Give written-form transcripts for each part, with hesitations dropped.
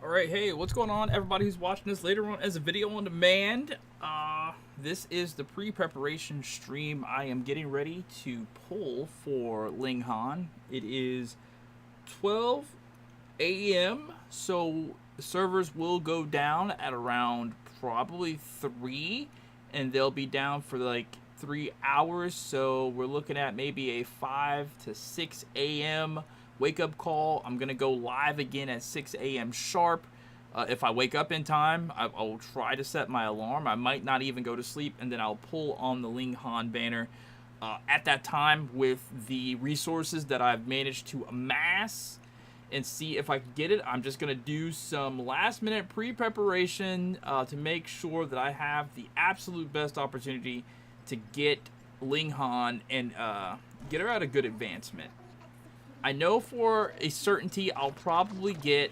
Alright, hey, what's going on, everybody who's watching this later on as a video on demand? This is the pre-preparation stream. I am getting ready to pull for Ling. It is 12 a.m., so the servers will go down at around probably 3, and they'll be down for like 3 hours, so we're looking at maybe a 5 to 6 a.m. wake-up call. I'm going to go live again at 6 a.m. sharp. If I wake up in time, I'll try to set my alarm. I might not even go to sleep, and then I'll pull on the Ling banner at that time with the resources that I've managed to amass and see if I can get it. I'm just going to do some last-minute pre-preparation to make sure that I have the absolute best opportunity to get Ling and get her at a good advancement. I know for a certainty I'll probably get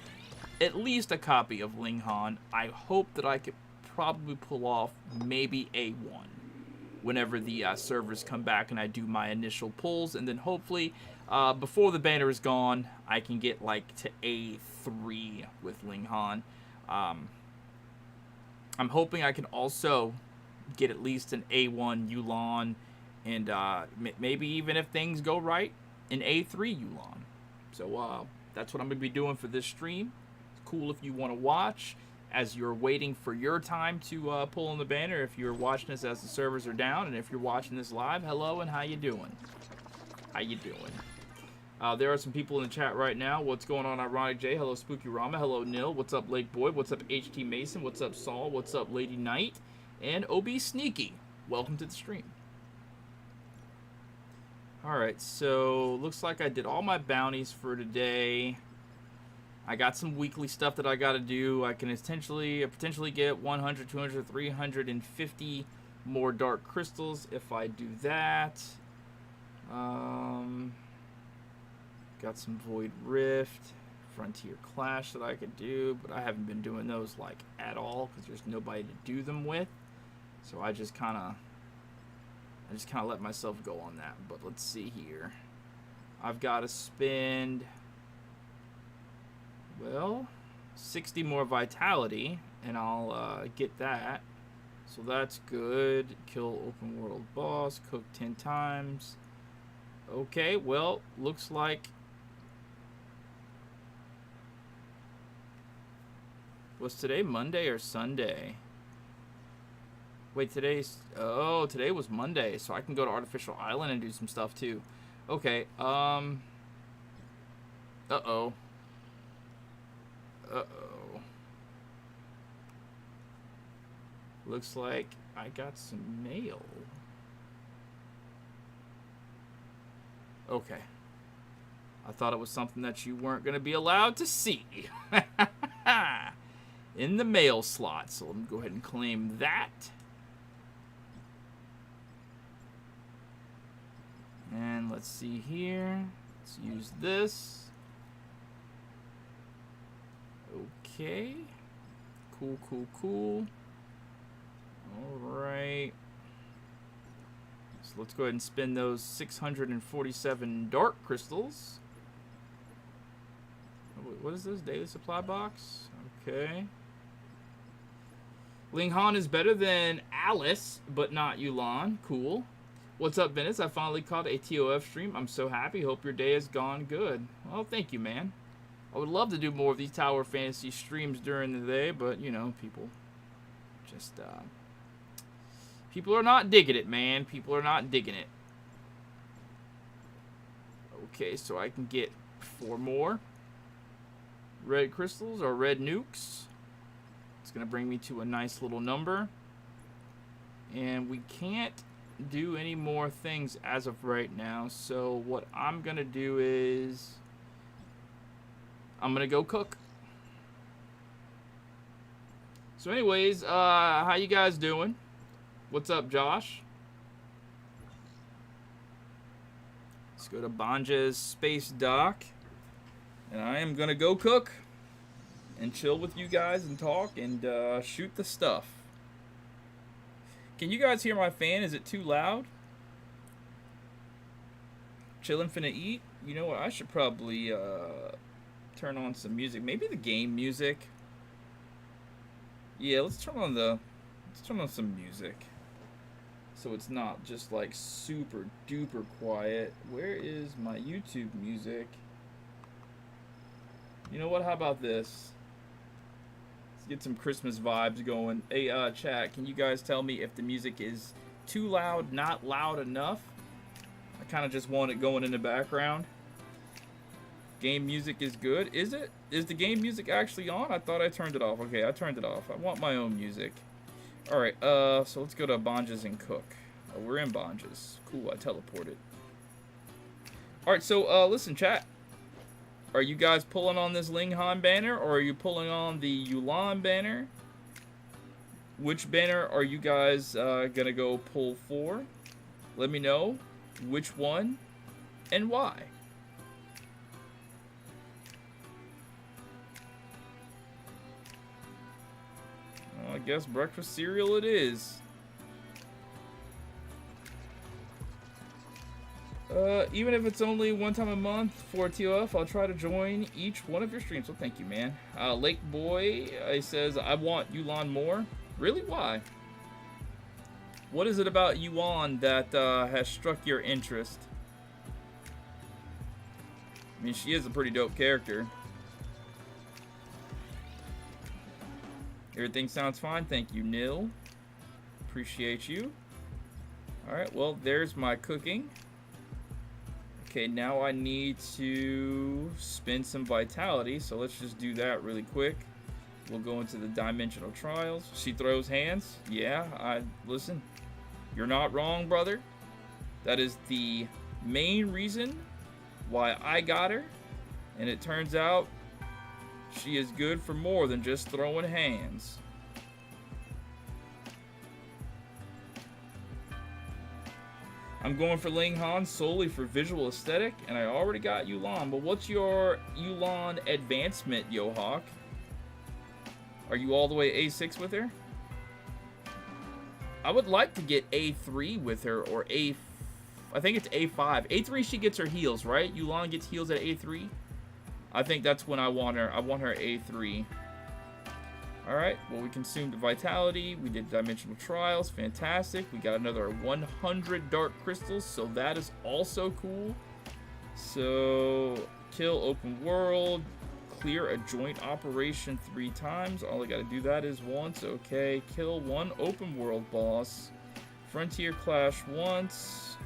at least a copy of Ling. I hope that I could probably pull off maybe A1 whenever the servers come back and I do my initial pulls, and then hopefully before the banner is gone I can get like to A3 with Ling. I'm hoping I can also get at least an A1 Yulan, and maybe even if things go right, an A3 Yulan. So that's what I'm going to be doing for this stream. It's cool if you want to watch as you're waiting for your time to pull in the banner, if you're watching this as the servers are down, and if you're watching this live, hello and how you doing? How you doing? There are some people in the chat right now. What's going on, Ironic J? Hello, Spooky Rama. Hello, Nil. What's up, Lake Boy? What's up, HT Mason? What's up, Saul? What's up, Lady Knight? And OB Sneaky. Welcome to the stream. Alright, so looks like I did all my bounties for today. I got some weekly stuff that I got to do. I can potentially get 100, 200, 350 more dark crystals if I do that. Got some Void Rift, Frontier Clash that I could do, but I haven't been doing those like at all because there's nobody to do them with. So I just kind of let myself go on that. But let's see here. I've got to spend, well, 60 more vitality, and I'll get that. So that's good. Kill open world boss. Cook 10 times. Okay, well, looks like... Was today Monday or Sunday? Wait, today was Monday, so I can go to Artificial Island and do some stuff too. Okay, uh-oh. Looks like I got some mail. Okay. I thought it was something that you weren't going to be allowed to see. In the mail slot, so let me go ahead and claim that. And let's see here. Let's use this. Okay. Cool. Alright. So let's go ahead and spend those 647 dark crystals. What is this? Daily supply box? Okay. Ling is better than Alice, but not Yulan. Cool. What's up, Ventus? I finally caught a TOF stream. I'm so happy. Hope your day has gone good. Well, thank you, man. I would love to do more of these Tower Fantasy streams during the day, but, you know, people just, people are not digging it, man. People are not digging it. Okay, so I can get 4 more red crystals or red nukes. It's going to bring me to a nice little number. And we can't do any more things as of right now. So what I'm going to do is I'm going to go cook. So anyways, how you guys doing? What's up, Josh? Let's go to Banja's Space Dock. And I am going to go cook and chill with you guys and talk and shoot the stuff. Can you guys hear my fan? Is it too loud? Chillin' finna eat? You know what? I should probably turn on some music. Maybe the game music. Yeah, let's turn on some music. So it's not just like super duper quiet. Where is my YouTube music? You know what? How about this? Let's get some Christmas vibes going. Hey, chat, can you guys tell me if the music is too loud, not loud enough? I kind of just want it going in the background. Game music is good. Is it? Is the game music actually on? I thought I turned it off. Okay, I turned it off. I want my own music. Alright, so let's go to Bonjas and cook. Oh, we're in Bonjas. Cool, I teleported. Alright, so, listen, chat. Are you guys pulling on this Ling Han banner, or are you pulling on the Yulan banner? Which banner are you guys gonna go pull for? Let me know which one and why. Well, I guess breakfast cereal it is. Even if it's only one time a month for TOF, I'll try to join each one of your streams. Well, thank you, man. Lake Boy says, I want Yulan more. Really? Why? What is it about Yuan that has struck your interest? I mean, she is a pretty dope character. Everything sounds fine. Thank you, Nil. Appreciate you. Alright, well, there's my cooking. Okay, now I need to spend some vitality, so let's just do that really quick. We'll go into the dimensional trials. She throws hands. Yeah, listen. You're not wrong, brother. That is the main reason why I got her. And it turns out she is good for more than just throwing hands. I'm going for Ling Han solely for visual aesthetic, and I already got Yulan. But what's your Yulan advancement, Yohawk? Are you all the way A6 with her? I would like to get A3 with her, or I think it's A5. A3 she gets her heals, right? Yulan gets heals at A3. I think that's when I want her. I want her A3. Alright, well, we consumed vitality. We did dimensional trials. Fantastic. We got another 100 dark crystals, so that is also cool. So, kill open world. Clear a joint operation 3 times. All I gotta do that is once. Okay, kill 1 open world boss. Frontier clash once.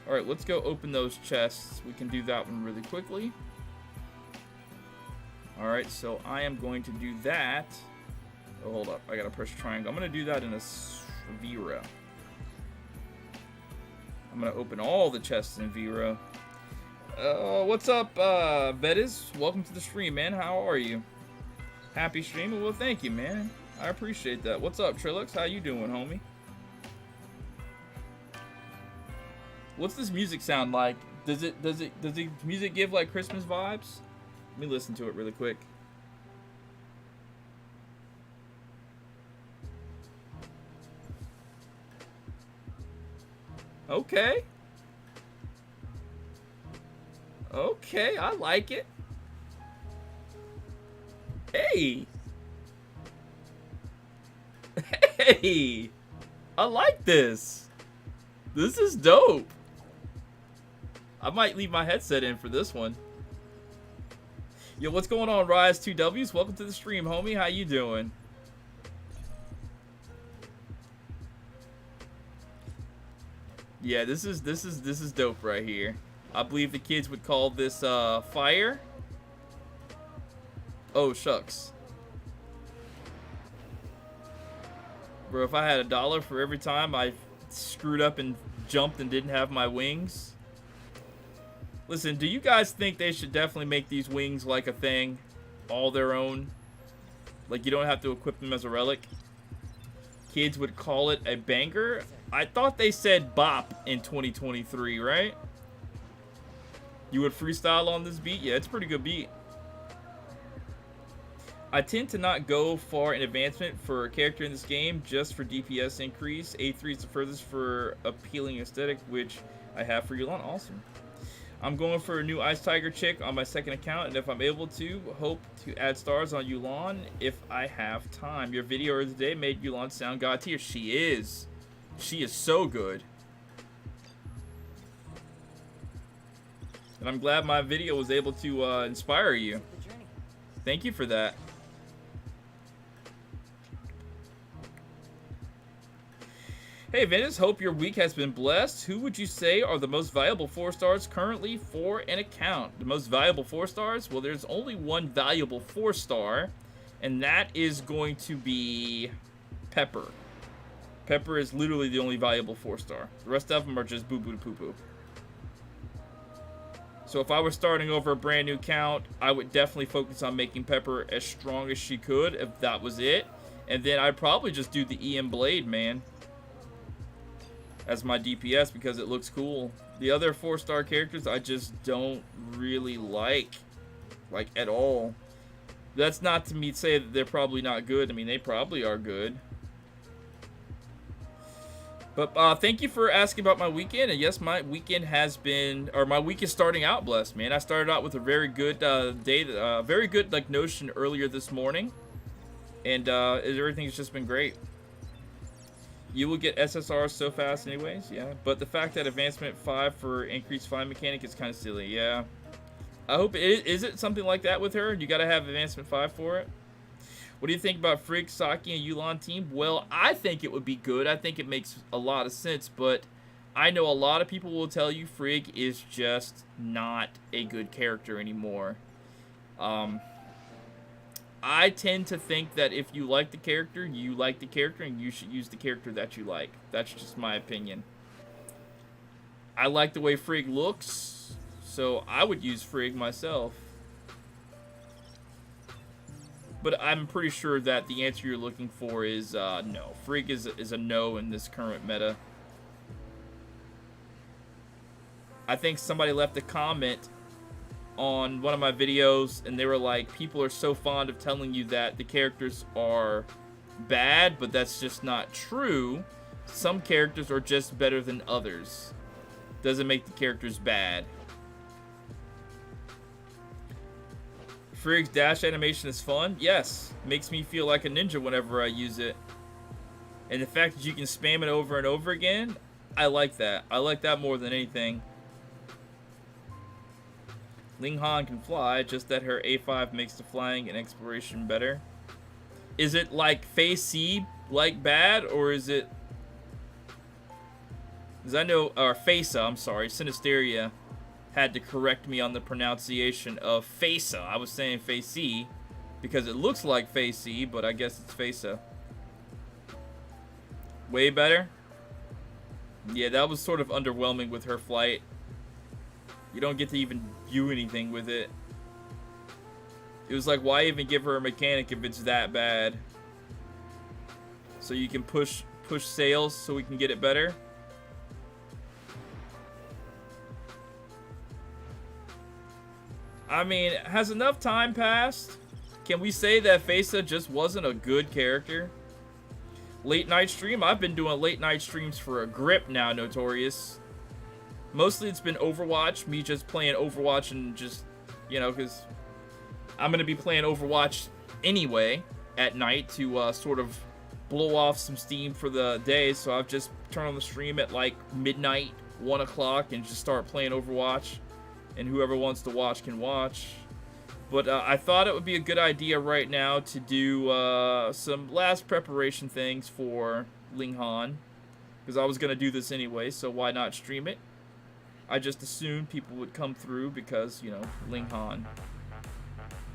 Alright, let's go open those chests. We can do that one really quickly. Alright, so I am going to do that. Oh, hold up. I gotta press triangle. I'm gonna do that in a Vera. I'm gonna open all the chests in Vera. What's up, Ventus? Welcome to the stream, man. How are you? Happy streaming? Well, thank you, man. I appreciate that. What's up, Trilux? How you doing, homie? What's this music sound like? Does the music give like Christmas vibes? Let me listen to it really quick. Okay. Okay, I like it. Hey. Hey. I like this. This is dope. I might leave my headset in for this one. Yo, what's going on, Rise 2Ws? Welcome to the stream, homie. How you doing? Yeah, this is dope right here. I believe the kids would call this fire. Oh, shucks. Bro, if I had $1 for every time I screwed up and jumped and didn't have my wings. Listen, do you guys think they should definitely make these wings like a thing? All their own? Like, you don't have to equip them as a relic? Kids would call it a banger? I thought they said bop in 2023, right? You would freestyle on this beat? Yeah, it's a pretty good beat. I tend to not go far in advancement for a character in this game just for DPS increase. A3 is the furthest for appealing aesthetic, which I have for Yulan. Awesome. I'm going for a new Ice Tiger chick on my second account, and if I'm able to, hope to add stars on Yulan if I have time. Your video of the day made Yulan sound god tier. She is. She is so good. And I'm glad my video was able to inspire you. Thank you for that. Hey Ventus, hope your week has been blessed. Who would you say are the most valuable 4-stars currently for an account? The most valuable 4-stars? Well, there's only one valuable 4-star, and that is going to be Pepper. Pepper is literally the only valuable 4-star. The rest of them are just boo-boo to poo-poo. So if I was starting over a brand new account, I would definitely focus on making Pepper as strong as she could, if that was it. And then I'd probably just do the EM Blade, man, as my DPS because it looks cool. The other 4-star characters I just don't really like at all. That's not to me say that they're probably not good. I mean, they probably are good. But thank you for asking about my weekend. And yes, my weekend has been, or my week is starting out blessed, man. I started out with a very good day, very good notion earlier this morning, and everything's just been great. You will get SSRs so fast anyways, yeah. But the fact that Advancement 5 for increased flying mechanic is kind of silly, yeah. I hope is it something like that with her? You gotta have Advancement 5 for it? What do you think about Frigg, Saki, and Yulan team? Well, I think it would be good. I think it makes a lot of sense, but I know a lot of people will tell you Frigg is just not a good character anymore. I tend to think that if you like the character, and you should use the character that you like. That's just my opinion. I like the way Frigg looks, so I would use Frigg myself. But I'm pretty sure that the answer you're looking for is no. Frigg is a no in this current meta. I think somebody left a comment on one of my videos, and they were like, people are so fond of telling you that the characters are bad, but that's just not true. Some characters are just better than others. Doesn't make the characters bad. Frigg's dash animation is fun. Yes, makes me feel like a ninja whenever I use it. And the fact that you can spam it over and over again, I like that. I like that more than anything. Ling Han can fly, just that her A5 makes the flying and exploration better. Is it like Facey bad, or is it? Because I know, or Fasa, I'm sorry, Sinisteria had to correct me on the pronunciation of Fasa. I was saying Facey because it looks like Facey, but I guess it's Fasa. Way better? Yeah, that was sort of underwhelming with her flight. You don't get to even do anything with it. It was like, why even give her a mechanic if it's that bad? So you can push sails so we can get it better? I mean, has enough time passed? Can we say that Fasa just wasn't a good character? Late night stream? I've been doing late night streams for a grip now, Notorious. Mostly it's been Overwatch, me just playing Overwatch and just, you know, because I'm going to be playing Overwatch anyway at night to sort of blow off some steam for the day. So I've just turned on the stream at like midnight, 1 o'clock, and just start playing Overwatch. And whoever wants to watch can watch. But I thought it would be a good idea right now to do some last preparation things for Ling Han. Because I was going to do this anyway, so why not stream it? I just assumed people would come through because, you know, Ling Han.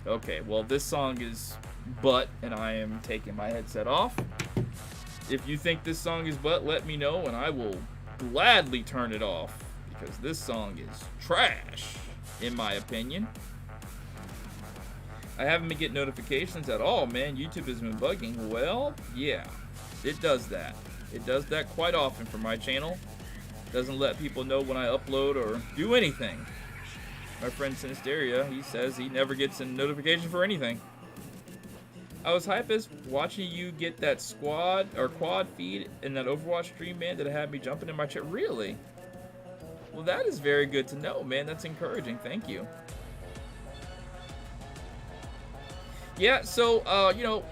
Okay, well, this song is butt, and I am taking my headset off. If you think this song is butt, let me know, and I will gladly turn it off. Because this song is trash, in my opinion. I haven't been getting notifications at all, man. YouTube has been bugging. Well, yeah, it does that. It does that quite often for my channel. Doesn't let people know when I upload or do anything. My friend Sinisteria, he says he never gets a notification for anything. I was hyped as watching you get that squad or quad feed in that Overwatch stream, man, that had me jumping in my chair. Really? Well, that is very good to know, man. That's encouraging. Thank you. Yeah, so, you know,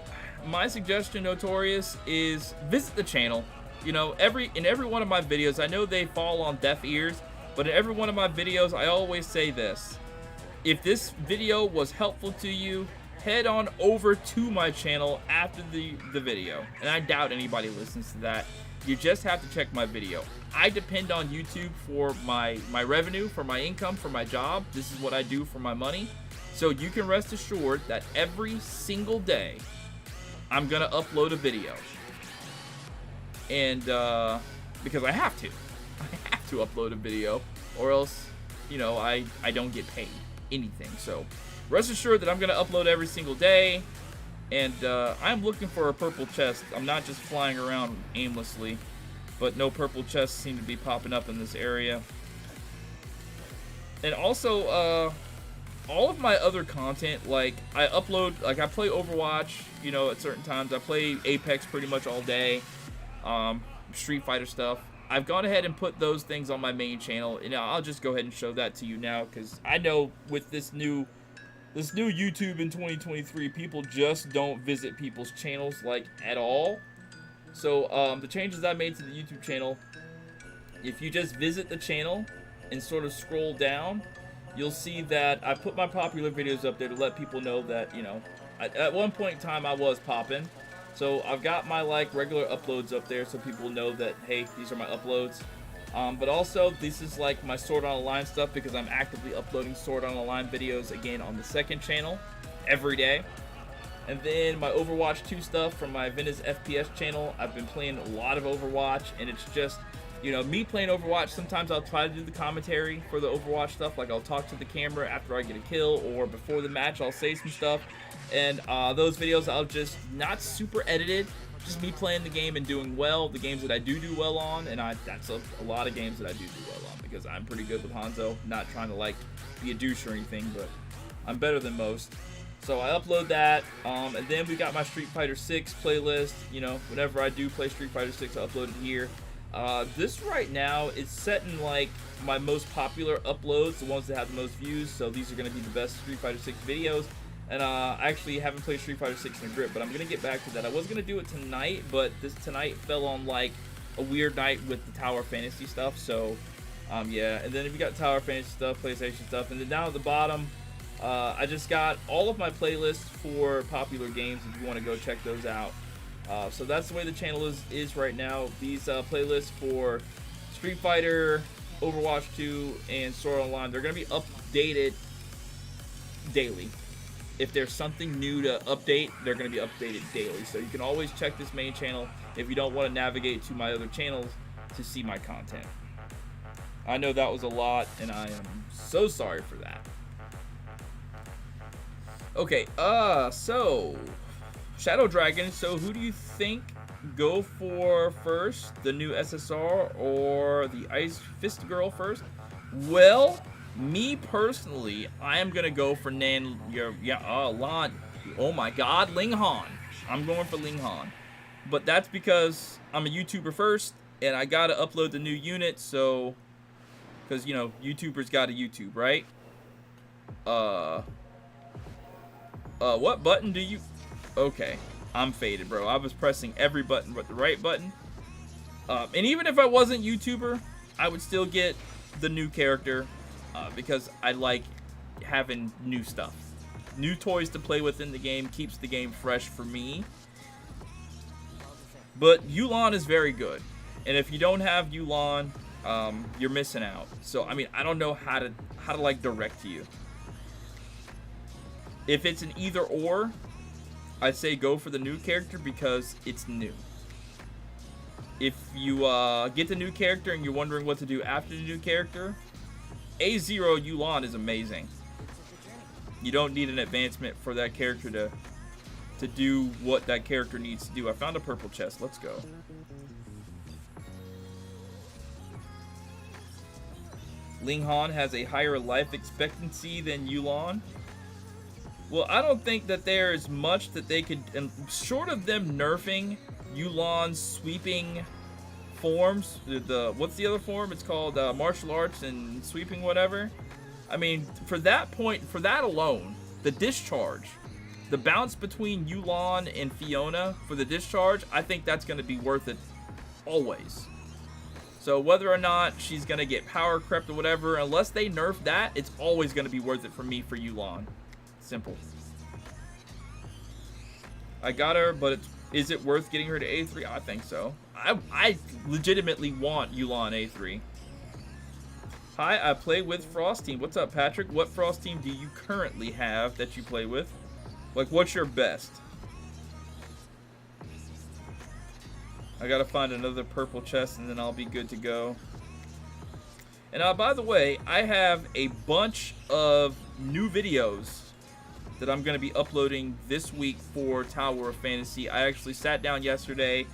my suggestion, Notorious, is visit the channel. You know, in every one of my videos, I know they fall on deaf ears, but in every one of my videos, I always say this. If this video was helpful to you, head on over to my channel after the video. And I doubt anybody listens to that. You just have to check my video. I depend on YouTube for my revenue, for my income, for my job. This is what I do for my money. So you can rest assured that every single day, I'm gonna upload a video. And because I have to. I have to upload a video, or else, you know, I don't get paid anything. So rest assured that I'm gonna upload every single day. And I'm looking for a purple chest. I'm not just flying around aimlessly, but no purple chests seem to be popping up in this area. And also, all of my other content, like I play Overwatch, you know, at certain times. I play Apex pretty much all day, Street Fighter stuff. I've gone ahead and put those things on my main channel, and I'll just go ahead and show that to you now, because I know with this new YouTube in 2023, people just don't visit people's channels, like, at all. So, the changes I made to the YouTube channel, if you just visit the channel and sort of scroll down, you'll see that I put my popular videos up there to let people know that, you know, at one point in time I was popping. So I've got my, like, regular uploads up there so people know that, hey, these are my uploads. But also, this is like my Sword Art Online stuff, because I'm actively uploading Sword Art Online videos again on the second channel every day. And then my Overwatch 2 stuff from my Ventus FPS channel. I've been playing a lot of Overwatch, and it's just, you know, me playing Overwatch. Sometimes I'll try to do the commentary for the Overwatch stuff, like I'll talk to the camera after I get a kill, or before the match I'll say some stuff. And those videos I'll just, not super edited, just me playing the game and doing well, the games that I do well on, and that's a lot of games that I do well on, because I'm pretty good with Hanzo. Not trying to, like, be a douche or anything, but I'm better than most. So I upload that, and then we got my Street Fighter 6 playlist. You know, whenever I do play Street Fighter 6, I upload it here. This right now is set in, like, my most popular uploads, the ones that have the most views, so these are going to be the best Street Fighter 6 videos. And I actually haven't played Street Fighter 6 in a grip, but I'm going to get back to that. I was going to do it tonight, but tonight fell on, like, a weird night with the TowerofFantasy stuff. So, yeah. And then if you got TowerofFantasy stuff, PlayStation stuff. And then down at the bottom, I just got all of my playlists for popular games if you want to go check those out. So that's the way the channel is right now. These playlists for Street Fighter, Overwatch 2, and Sword Art Online, they're going to be updated daily. If there's something new to update, they're going to be updated daily. So you can always check this main channel if you don't want to navigate to my other channels to see my content. I know that was a lot, and I am so sorry for that. Okay, so Shadow Dragon. So who do you think go for first? The new SSR or the Ice Fist Girl first? Well, me personally, I am gonna go for Lan. Oh my God, Ling Han. I'm going for Ling Han, but that's because I'm a YouTuber first, and I gotta upload the new unit. So, because you know, YouTubers gotta YouTube, right? What button do you? Okay, I'm faded, bro. I was pressing every button but the right button. And even if I wasn't YouTuber, I would still get the new character. Because I like having new stuff. New toys to play with in the game keeps the game fresh for me. But Yu'lon is very good. And if you don't have Yu'lon, you're missing out. So, I mean, I don't know how to like direct you. If it's an either or, I'd say go for the new character because it's new. If you get the new character and you're wondering what to do after the new character, A0 Yu'lon is amazing. You don't need an advancement for that character to do what that character needs to do. I found a purple chest. Let's go. Ling Han has a higher life expectancy than Yu'lon. Well, I don't think that there is much that they could, short of them nerfing Yu'lon's sweeping forms. What's the other form? It's called martial arts and sweeping whatever. I mean, for that alone, the discharge, the bounce between Yu'lon and Fiona for the discharge, I think that's going to be worth it always. So whether or not she's going to get power crept or whatever, unless they nerf that, it's always going to be worth it for me for Yu'lon. Simple. I got her, but is it worth getting her to A3? I think so. I legitimately want Yu'lon A3. Hi, I play with Frost Team. What's up, Patrick? What Frost Team do you currently have that you play with? Like, what's your best? I gotta find another purple chest and then I'll be good to go. And by the way, I have a bunch of new videos that I'm gonna be uploading this week for Tower of Fantasy. I actually sat down yesterday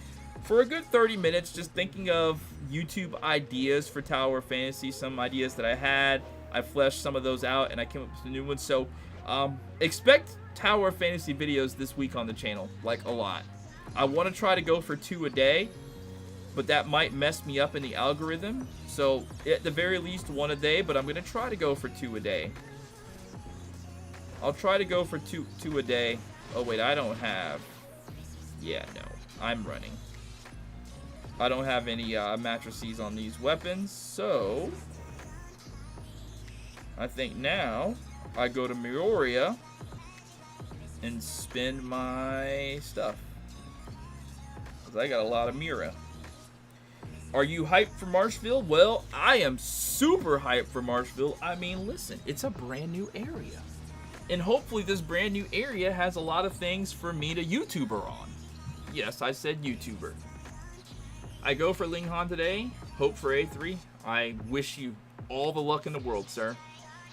for a good 30 minutes just thinking of YouTube ideas for Tower of Fantasy, some ideas that I had. I fleshed some of those out and I came up with some new ones. So expect Tower of Fantasy videos this week on the channel, like a lot. I want to try to go for 2 a day, but that might mess me up in the algorithm. So at the very least 1 a day, but I'm going to try to go for 2 a day. I'll try to go for two a day. Oh wait, I don't have... Yeah, no, I'm running. I don't have any matrices on these weapons, so I think now I go to Mioria and spend my stuff, because I got a lot of Mira. Are you hyped for Marshville? Well, I am super hyped for Marshville. I mean, listen, it's a brand new area. And hopefully this brand new area has a lot of things for me to YouTuber on. Yes, I said YouTuber. I go for Ling Han today. Hope for A3. I wish you all the luck in the world, sir.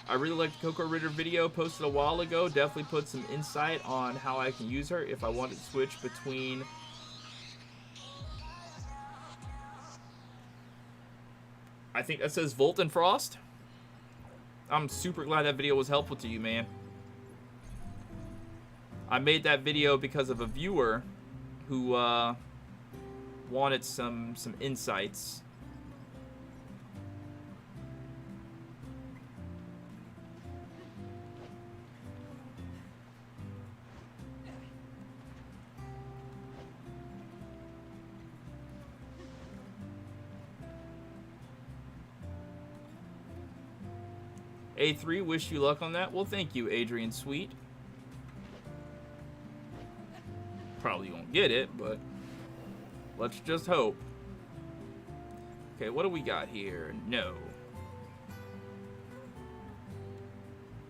I really like the Coco Ritter video posted a while ago. Definitely put some insight on how I can use her if I wanted to switch between... I think that says Volt and Frost. I'm super glad that video was helpful to you, man. I made that video because of a viewer who wanted some insights. A3, wish you luck on that. Well, thank you, Adrian Sweet. Probably won't get it, but let's just hope. Okay, what do we got here? No.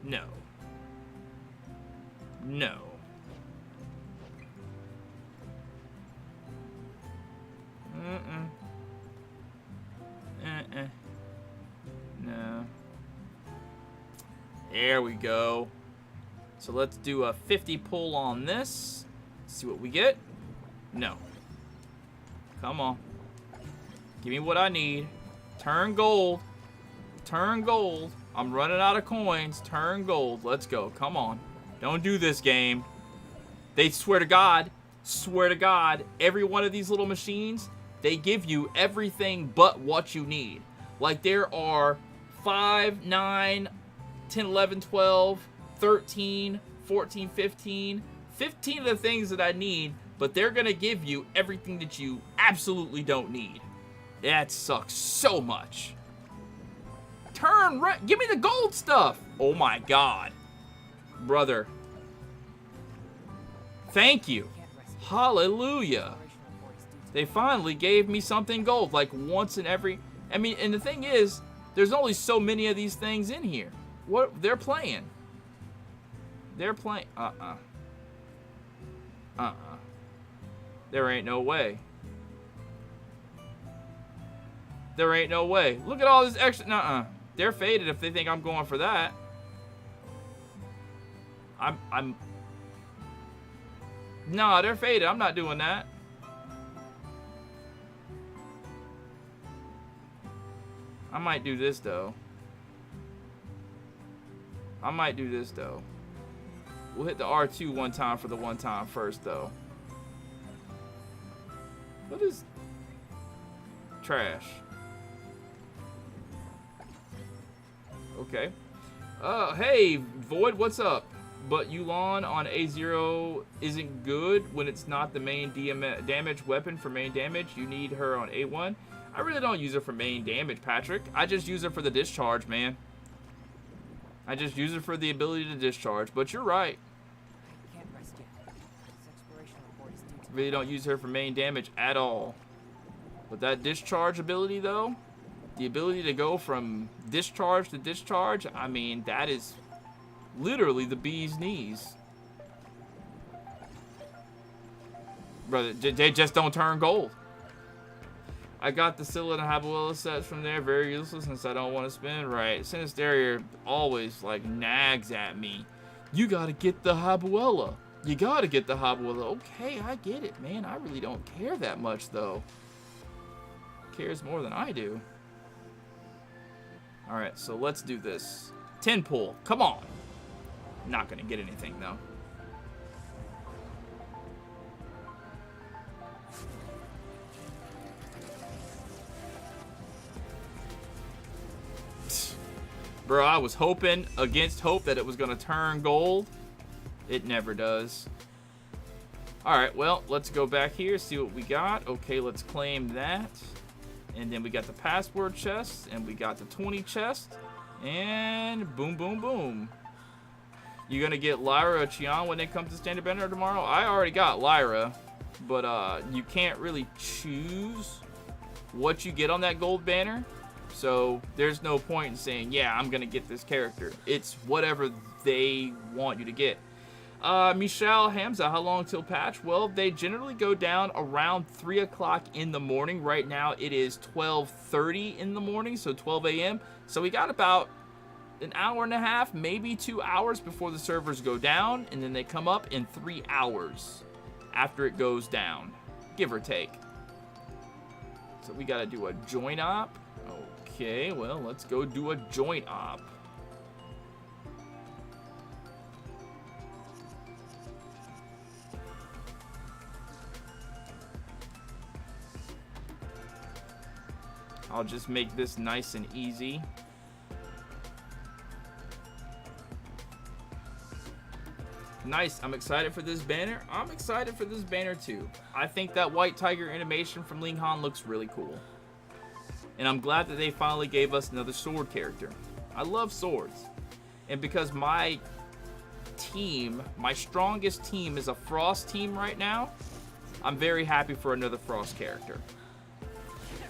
No. No. No. There we go. So let's do a 50 pull on this. See what we get. No. Come on. Give me what I need. Turn gold. Turn gold. I'm running out of coins. Turn gold. Let's go. Come on. Don't do this game. They swear to God, every one of these little machines, they give you everything but what you need. Like there are 5, 9, 10, 11, 12, 13, 14, 15... 15 of the things that I need, but they're going to give you everything that you absolutely don't need. That sucks so much. Turn right. Give me the gold stuff. Oh my God. Brother. Thank you. Hallelujah. They finally gave me something gold, like once in every... I mean, and the thing is, there's only so many of these things in here. What? They're playing. They're playing... There ain't no way. There ain't no way. Look at all this extra... They're faded if they think I'm going for that. No, they're faded. I'm not doing that. I might do this, though. We'll hit the R2 one time for the one time first, though. What is... trash. Okay. Hey, Void, what's up? But Yulan on A0 isn't good when it's not the main damage weapon for main damage. You need her on A1. I really don't use her for main damage, Patrick. I just use her for the discharge, man. I just use her for the ability to discharge. But you're right. Really don't use her for main damage at all. But that discharge ability, though, the ability to go from discharge to discharge, I mean, that is literally the bee's knees. Brother, they just don't turn gold. I got the Scylla and Habuella sets from there. Very useless since I don't want to spin. Right. Sinisteria always, like, nags at me. You gotta get the Habuella. You gotta get the Habuella. Okay, I get it, man. I really don't care that much, though. Cares more than I do. Alright, so let's do this. 10 pull. Come on. Not gonna get anything, though. Bro, I was hoping against hope that it was gonna turn gold. It never does. Alright, well, let's go back here, see what we got. Okay, let's claim that. And then we got the password chest, and we got the 20 chest. And boom, boom, boom. You gonna get Lyra or Chion when they come to Standard Banner tomorrow? I already got Lyra, but you can't really choose what you get on that gold banner. So there's no point in saying, yeah, I'm gonna get this character. It's whatever they want you to get. Michelle Hamza, how long till patch? Well, they generally go down around 3 o'clock in the morning. Right now it is 12:30 in the morning, so 12 a.m. So we got about an hour and a half, maybe 2 hours before the servers go down, and then they come up in 3 hours after it goes down, give or take. So we gotta do a joint op. Okay, well, let's go do a joint op. I'll just make this nice and easy. Nice, I'm excited for this banner. I'm excited for this banner too. I think that white tiger animation from Ling Han looks really cool. And I'm glad that they finally gave us another sword character. I love swords. And because my team, my strongest team is a Frost team right now, I'm very happy for another Frost character.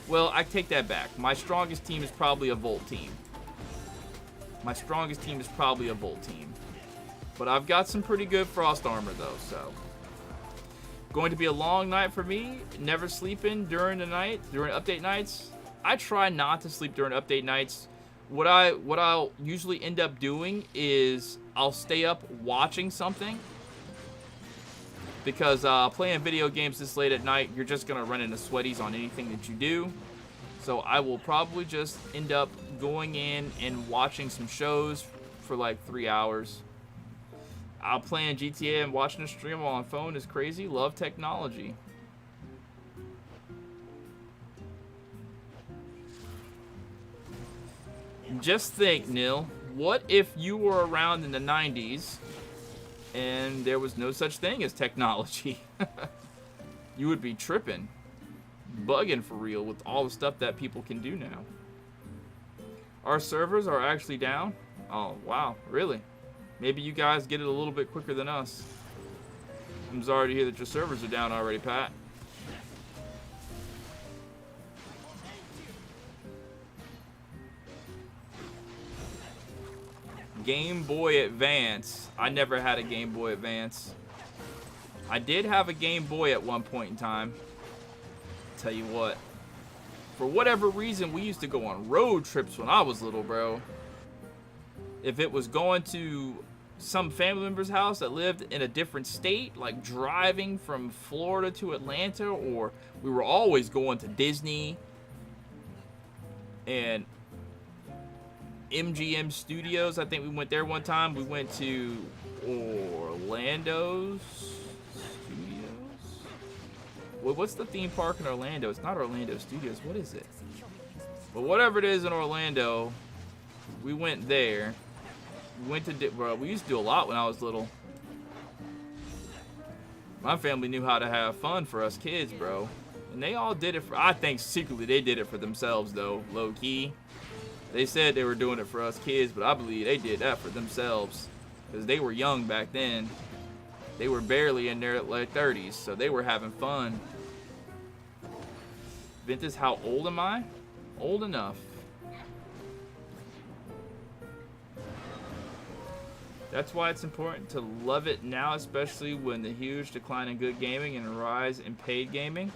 Well, I take that back. My strongest team is probably a Volt team. My strongest team is probably a Volt team. But I've got some pretty good Frost armor, though, so. Going to be a long night for me. Never sleeping during the night, during update nights. I try not to sleep during update nights. What I'll usually end up doing is I'll stay up watching something. Because playing video games this late at night, you're just going to run into sweaties on anything that you do. So I will probably just end up going in and watching some shows for like 3 hours. Playing GTA and watching a stream while on phone is crazy. Love technology. Just think, Neil, what if you were around in the 90s and there was no such thing as technology? You would be tripping, bugging for real with all the stuff that people can do now. Our servers are actually down. Oh, wow, really? Maybe you guys get it a little bit quicker than us. I'm sorry to hear that your servers are down already, Pat. Game Boy Advance. I never had a Game Boy Advance. I did have a Game Boy at one point in time. Tell you what. For whatever reason, we used to go on road trips when I was little, bro. If it was going to some family member's house that lived in a different state, like driving from Florida to Atlanta, or we were always going to Disney and MGM Studios. I think we went there one time. We went to Orlando's Studios. What's the theme park in Orlando? It's not Orlando Studios. What is it? But whatever it is in Orlando, we went there. We went to, bro, we used to do a lot when I was little. My family knew how to have fun for us kids, bro. And they all did it for, I think secretly they did it for themselves, though, low key. They said they were doing it for us kids, but I believe they did that for themselves. Because they were young back then. They were barely in their like 30s, so they were having fun. Ventus, how old am I? Old enough. That's why it's important to love it now, especially when the huge decline in good gaming and rise in paid gaming.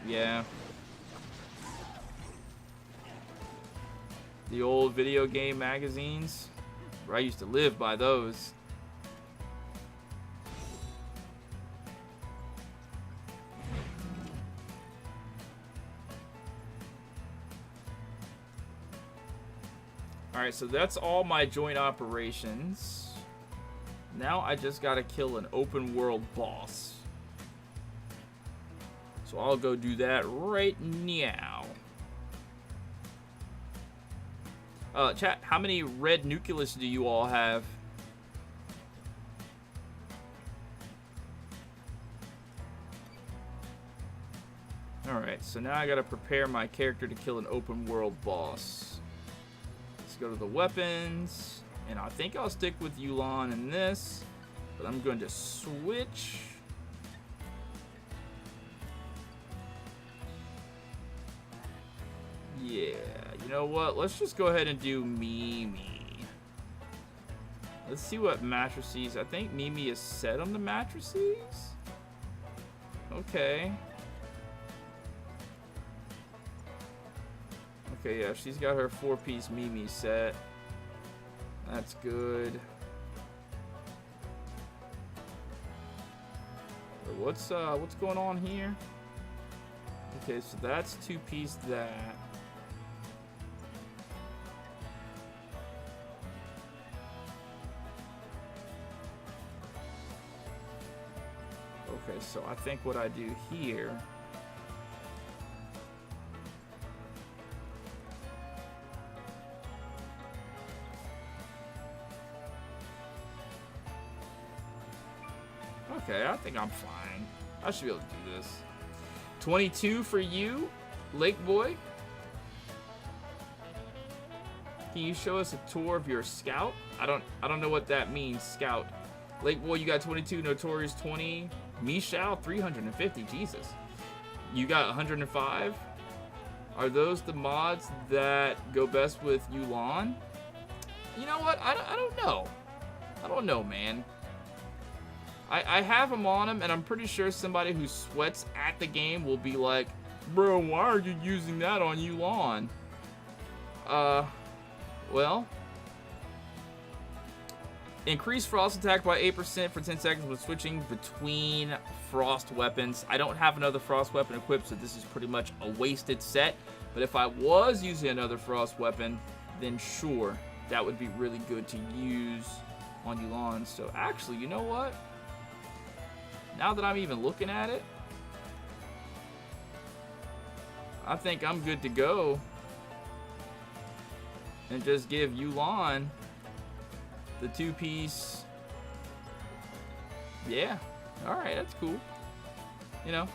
Yeah. The old video game magazines, where I used to live by those. Alright, so that's all my joint operations. Now I just gotta kill an open world boss. So I'll go do that right now. Chat, how many red nucleus do you all have? Alright, so now I gotta prepare my character to kill an open world boss. Let's go to the weapons. And I think I'll stick with Yu'lon in this. But I'm going to switch. Yeah, you know what? Let's just go ahead and do Mimi. Let's see what matrices. I think Mimi is set on the matrices. Okay. Okay, yeah, she's got her 4-piece Mimi set. That's good. What's going on here? Okay, so that's 2-piece that. Okay, so I think what I do here. Okay, I think I'm fine. I should be able to do this. 22 for you, Lake Boy. Can you show us a tour of your scout? I don't know what that means, scout. Lake Boy, you got 22, Notorious 20, Michelle 350, Jesus. You got 105. Are those the mods that go best with Yu'lon? You know what? I don't know. I don't know, man. I have them on him, and I'm pretty sure somebody who sweats at the game will be like, bro, why are you using that on Yu'lon? Well. Increase frost attack by 8% for 10 seconds when switching between frost weapons. I don't have another frost weapon equipped, so this is pretty much a wasted set. But if I was using another frost weapon, then sure, that would be really good to use on Yu'lon. So actually, you know what? Now that I'm even looking at it, I think I'm good to go. And just give Yu'lon the 2-piece. Yeah. Alright, that's cool. You know,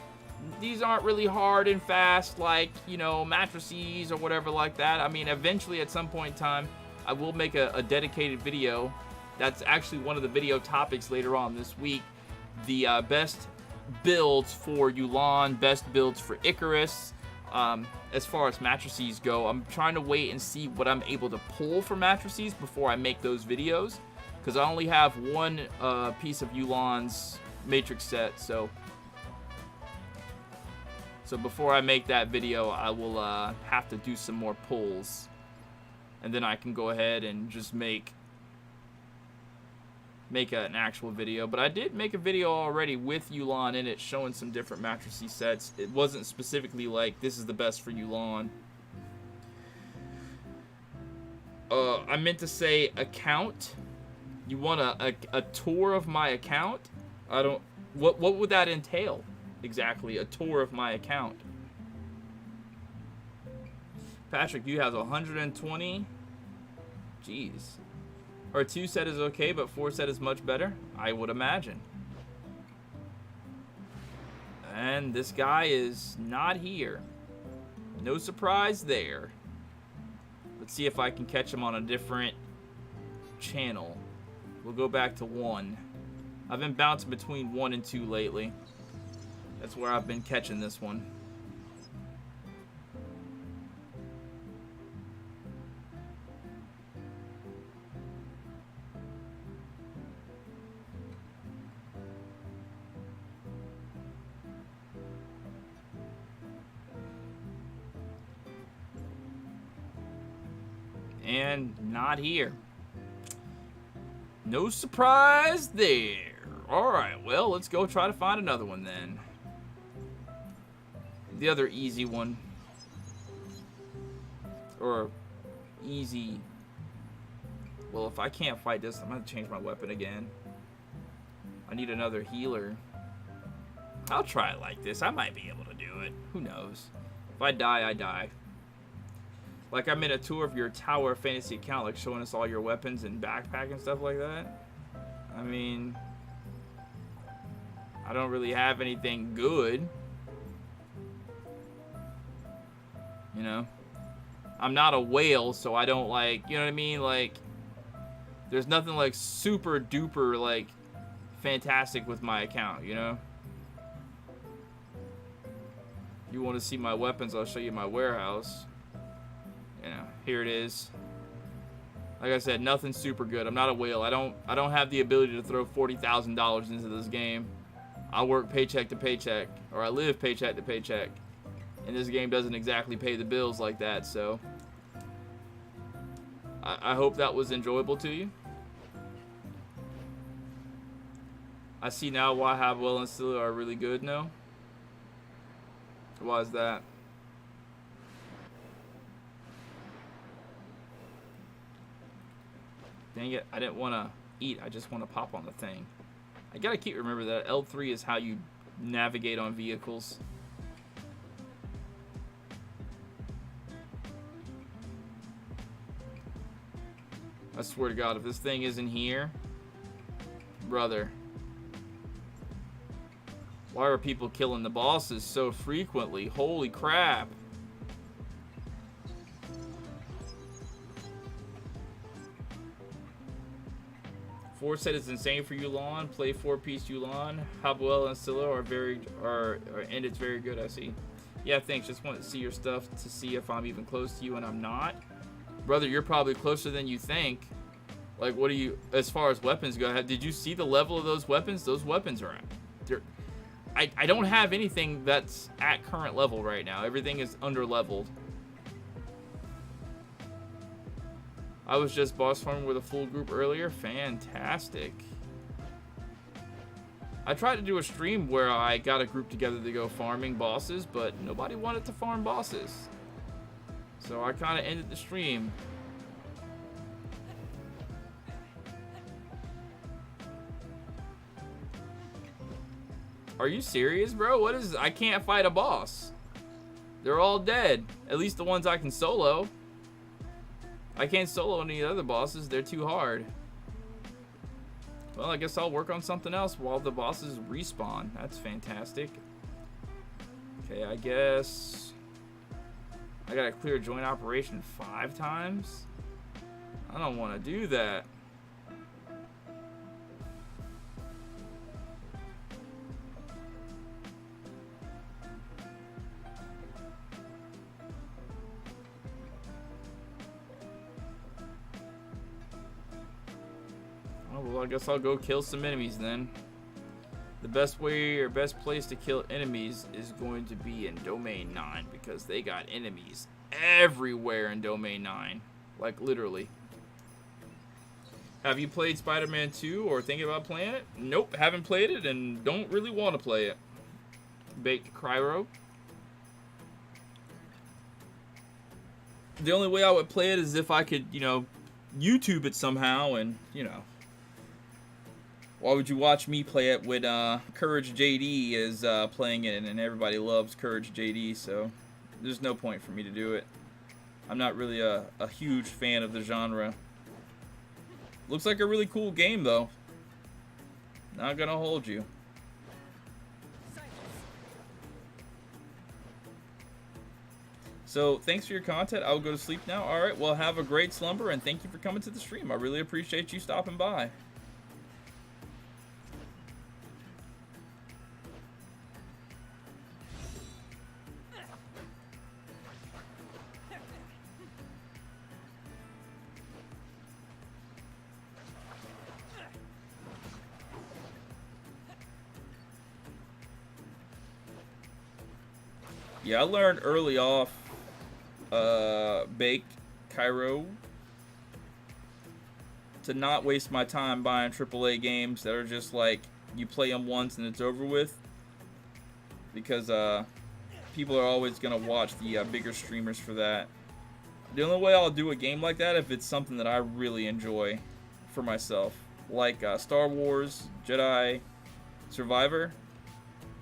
these aren't really hard and fast like, you know, matrices or whatever like that. I mean, eventually at some point in time, I will make a dedicated video. That's actually one of the video topics later on this week. The best builds for Yu'lon, best builds for Icarus. As far as matrices go, I'm trying to wait and see what I'm able to pull for matrices before I make those videos, because I only have one piece of Yu'lon's matrix set. So before I make that video, I will have to do some more pulls, and then I can go ahead and just make an actual video. But I did make a video already with Yu'lon in it, showing some different matrices sets. It wasn't specifically like this is the best for Yu'lon. I meant to say account. You want a tour of my account? I don't. What would that entail? exactly a tour of my account. Patrick, you have 120. Jeez. Or 2 set is okay, but 4 set is much better? I would imagine. And this guy is not here. No surprise there. Let's see if I can catch him on a different channel. We'll go back to 1. I've been bouncing between 1 and 2 lately. That's where I've been catching this one. And not here. No surprise there. Alright, well, let's go try to find another one then. The other easy one. Or easy. Well, if I can't fight this, I'm going to change my weapon again. I need another healer. I'll try it like this. I might be able to do it. Who knows? If I die, I die. Like I'm in a tour of your Tower of Fantasy account, like showing us all your weapons and backpack and stuff like that. I mean, I don't really have anything good. You know? I'm not a whale, so I don't like, you know what I mean? Like, there's nothing like super duper, like, fantastic with my account, you know? You want to see my weapons, I'll show you my warehouse. You know, here it is. Like I said, nothing super good. I'm not a whale. I don't have the ability to throw $40,000 into this game. I work paycheck to paycheck, or I live paycheck to paycheck. And this game doesn't exactly pay the bills like that, so I hope that was enjoyable to you. I see now why Habwell and Stiller are really good now. Why is that? Dang it, I didn't want to eat. I just want to pop on the thing. I gotta keep remember that L3 is how you navigate on vehicles. I swear to God, if this thing isn't here, brother. Why are people killing the bosses so frequently? Holy crap. Four set is insane for Yulon. Play 4-piece Yulon. Habwell and Scylla and it's very good, I see. Yeah, thanks. Just want to see your stuff to see if I'm even close to you, and I'm not. Brother, you're probably closer than you think. Like, what do you, as far as weapons go, did you see the level of those weapons? Those weapons are, I don't have anything that's at current level right now. Everything is under leveled. I was just boss farming with a full group earlier. Fantastic. I tried to do a stream where I got a group together to go farming bosses, but nobody wanted to farm bosses. So I kind of ended the stream. Are you serious, bro? What is... I can't fight a boss. They're all dead. At least the ones I can solo. I can't solo any other bosses. They're too hard. Well, I guess I'll work on something else while the bosses respawn. That's fantastic. Okay, I guess... I gotta clear joint operation 5 times? I don't want to do that. Well, I guess I'll go kill some enemies then. The best way or best place to kill enemies is going to be in Domain 9 because they got enemies everywhere in Domain 9. Like, literally. Have you played Spider-Man 2 or thinking about playing it? Nope, haven't played it and don't really want to play it. Baked Cryro. The only way I would play it is if I could, you know, YouTube it somehow and, you know. Why would you watch me play it when Courage JD is playing it and everybody loves Courage JD? So there's no point for me to do it. I'm not really a huge fan of the genre. Looks like a really cool game though. Not gonna hold you. So thanks for your content. I will go to sleep now. Alright, well have a great slumber and thank you for coming to the stream. I really appreciate you stopping by. Yeah, I learned early off, Bake, Cairo, to not waste my time buying AAA games that are just like, you play them once and it's over with. Because, people are always going to watch the bigger streamers for that. The only way I'll do a game like that if it's something that I really enjoy for myself. Like, Star Wars, Jedi, Survivor.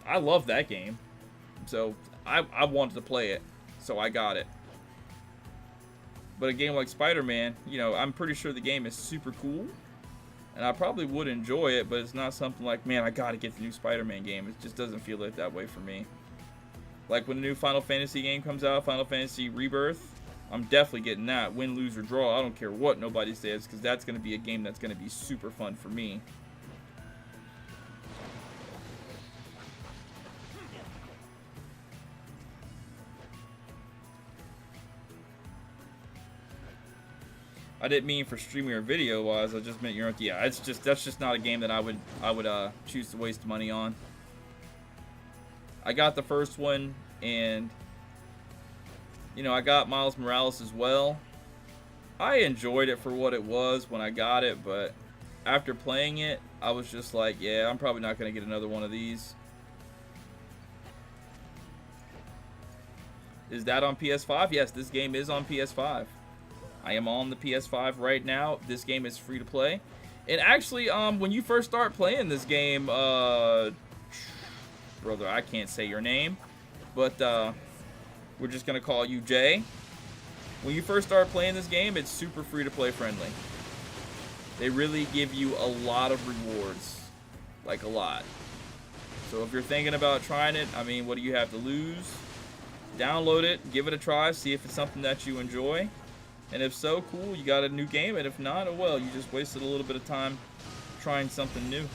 I love that game. So I wanted to play it, so I got it. But a game like Spider-Man, you know, I'm pretty sure the game is super cool, and I probably would enjoy it, but it's not something like, man, I gotta get the new Spider-Man game. It just doesn't feel like that way for me. Like when the new Final Fantasy game comes out, Final Fantasy Rebirth, I'm definitely getting that. Win, lose, or draw, I don't care what nobody says, because that's going to be a game that's going to be super fun for me. I didn't mean for streaming or video wise. I just meant your own. Yeah, it's just that's just not a game that I would choose to waste money on. I got the first one, and you know I got Miles Morales as well. I enjoyed it for what it was when I got it, but after playing it, I was just like, yeah, I'm probably not gonna get another one of these. Is that on PS5? Yes, this game is on PS5. I am on the PS5 right now. This game is free to play. And actually, when you first start playing this game, brother, I can't say your name, but we're just gonna call you Jay. When you first start playing this game, it's super free to play friendly. They really give you a lot of rewards, like a lot. So if you're thinking about trying it, I mean, what do you have to lose? Download it, give it a try, see if it's something that you enjoy. And if so, cool, you got a new game. And if not, oh well, you just wasted a little bit of time trying something new.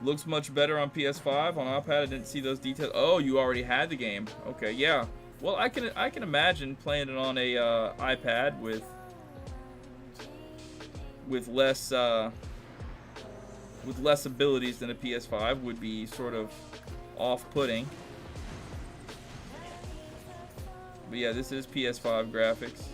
Looks much better on PS5. On iPad, I didn't see those details. Oh, you already had the game. Okay, yeah. Well, I can imagine playing it on a iPad with less abilities than a PS5 would be sort of off-putting. But yeah, this is PS5 graphics.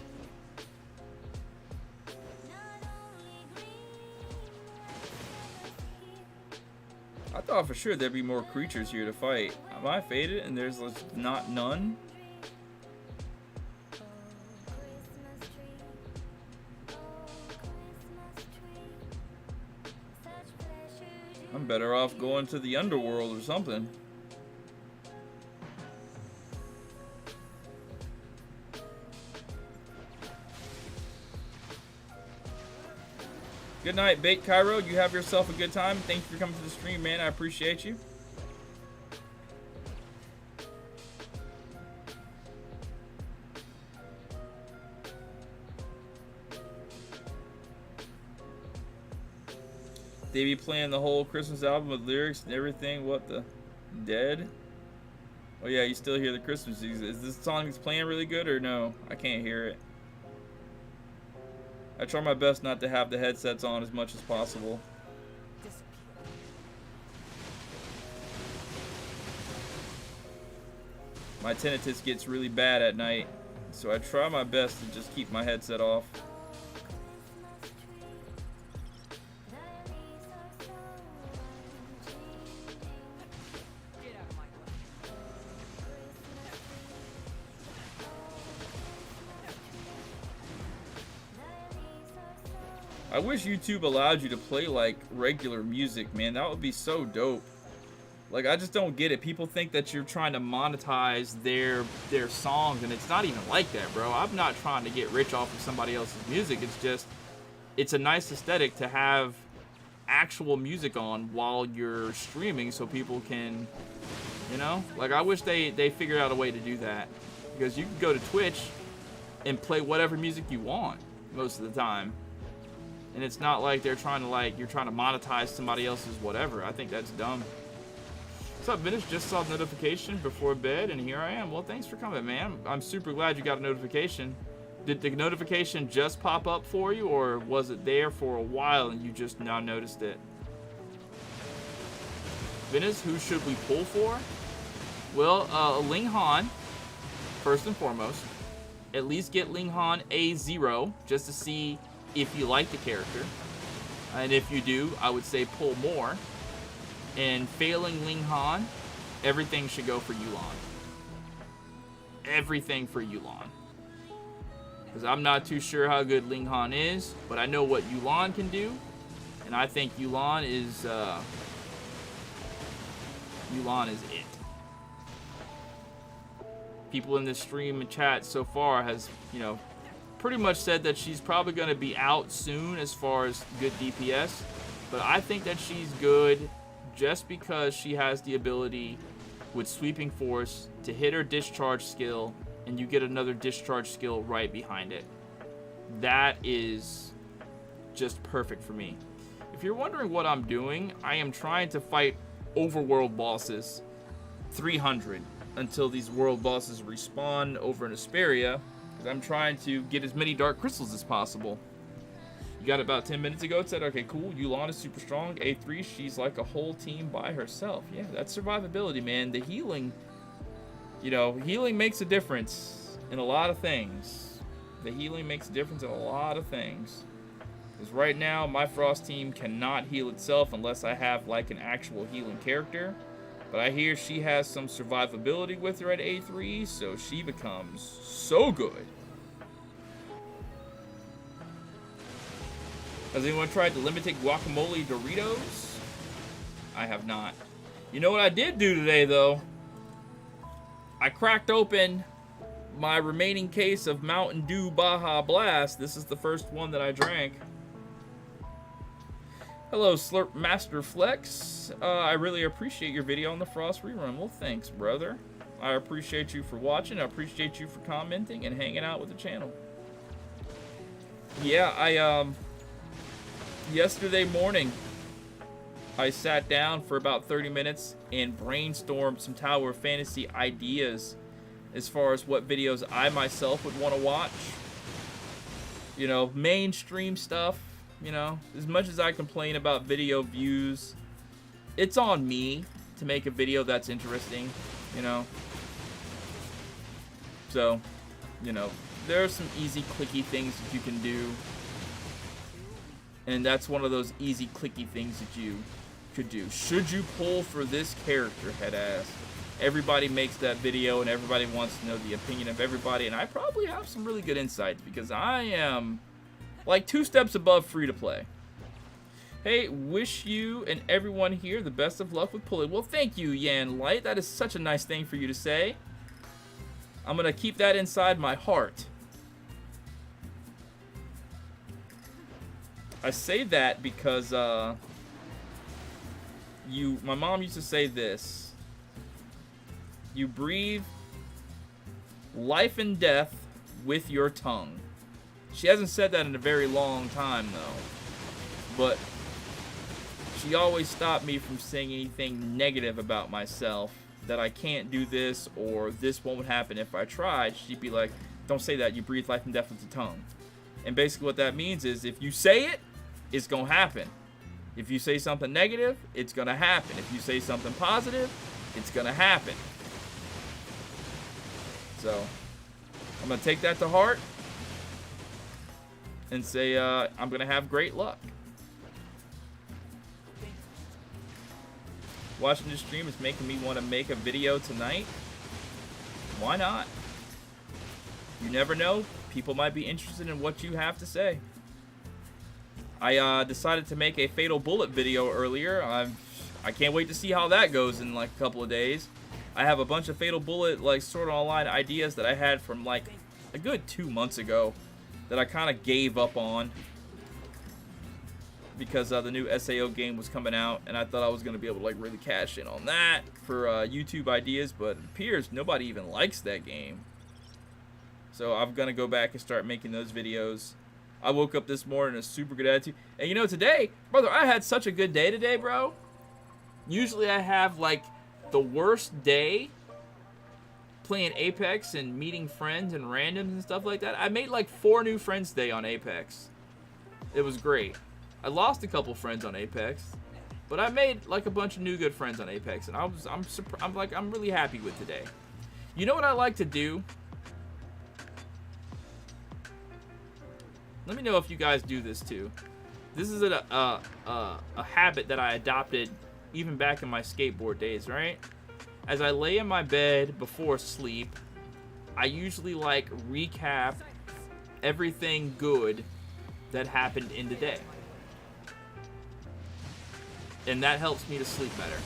I thought for sure there'd be more creatures here to fight. Am I faded and there's not none? I'm better off going to the underworld or something. Good night, Bait Cairo. You have yourself a good time. Thank you for coming to the stream, man. I appreciate you. They be playing the whole Christmas album with lyrics and everything. What the? Dead? Oh yeah, you still hear the Christmas music. Is this song that's playing really good or no? I can't hear it. I try my best not to have the headsets on as much as possible. My tinnitus gets really bad at night, so I try my best to just keep my headset off. I wish YouTube allowed you to play like regular music, man. That would be so dope. Like, I just don't get it. People think that you're trying to monetize their songs, and it's not even like that, bro. I'm not trying to get rich off of somebody else's music. It's just, it's a nice aesthetic to have actual music on while you're streaming so people can, you know? Like, I wish they figured out a way to do that. Because you can go to Twitch and play whatever music you want most of the time. And it's not like they're trying to, like, you're trying to monetize somebody else's whatever. I think that's dumb. What's up, Ventus? Just saw the notification before bed, and here I am. Well, thanks for coming, man. I'm super glad you got a notification. Did the notification just pop up for you, or was it there for a while and you just now noticed it? Ventus, who should we pull for? Well, Ling Han, first and foremost. At least get Ling Han A0, just to see if you like the character. And if you do, I would say pull more. And failing Ling Han, everything should go for Yu'lon. Everything for Yu'lon. Because I'm not too sure how good Ling Han is, but I know what Yu'lon can do. And I think Yu'lon is it. People in this stream and chat so far has, you know, pretty much said that she's probably going to be out soon as far as good DPS. But I think that she's good just because she has the ability with Sweeping Force to hit her discharge skill, and you get another discharge skill right behind it. That is just perfect for me. If you're wondering what I'm doing, I am trying to fight overworld bosses 300 until these world bosses respawn over in Asperia, because I'm trying to get as many dark crystals as possible. You got it about 10 minutes ago. It said, okay, cool. Yu'lon is super strong. A3, she's like a whole team by herself. Yeah, that's survivability, man. The healing, you know, healing makes a difference in a lot of things. The healing makes a difference in a lot of things. Because right now, my Frost team cannot heal itself unless I have, like, an actual healing character. But I hear she has some survivability with her at A3, so she becomes so good. Has anyone tried the limited guacamole Doritos? I have not. You know what I did do today, though? I cracked open my remaining case of Mountain Dew Baja Blast. This is the first one that I drank. Hello, Slurp Master Flex. I really appreciate your video on the Frost rerun. Well, thanks, brother. I appreciate you for watching. I appreciate you for commenting and hanging out with the channel. Yeah, yesterday morning, I sat down for about 30 minutes and brainstormed some Tower of Fantasy ideas as far as what videos I myself would want to watch. You know, mainstream stuff, you know. As much as I complain about video views, it's on me to make a video that's interesting, you know. So, you know, there are some easy clicky things that you can do. And that's one of those easy clicky things that you could do. Should you pull for this character, head ass? Everybody makes that video and everybody wants to know the opinion of everybody, and I probably have some really good insights because I am like 2 steps above free to play. Hey, wish you and everyone here the best of luck with pulling. Well, thank you, Yan Light. That is such a nice thing for you to say. I'm gonna keep that inside my heart. I say that because my mom used to say this: you breathe life and death with your tongue. She hasn't said that in a very long time though, but she always stopped me from saying anything negative about myself, that I can't do this or this won't happen if I tried. She'd be like, don't say that, you breathe life and death with your tongue. And basically what that means is if you say it, it's gonna happen. If you say something negative, it's gonna happen. If you say something positive, it's gonna happen. So I'm gonna take that to heart and say I'm gonna have great luck. Watching this stream is making me want to make a video tonight. Why not? You never know. People might be interested in what you have to say. I decided to make a Fatal Bullet video earlier. I can't wait to see how that goes in like a couple of days. I have a bunch of Fatal Bullet like Sword Art Online ideas that I had from like a good 2 months ago that I kind of gave up on because the new SAO game was coming out, and I thought I was going to be able to like really cash in on that for YouTube ideas, but it appears nobody even likes that game. So I'm going to go back and start making those videos. I woke up this morning in a super good attitude. And you know, today, brother, I had such a good day today, bro. Usually I have like the worst day playing Apex and meeting friends and randoms and stuff like that. I made like 4 new friends today on Apex. It was great. I lost a couple friends on Apex, but I made like a bunch of new good friends on Apex, and I'm really happy with today. You know what I like to do? Let me know if you guys do this too. This is a habit that I adopted even back in my skateboard days, right? As I lay in my bed before sleep, I usually like recap everything good that happened in the day. And that helps me to sleep better.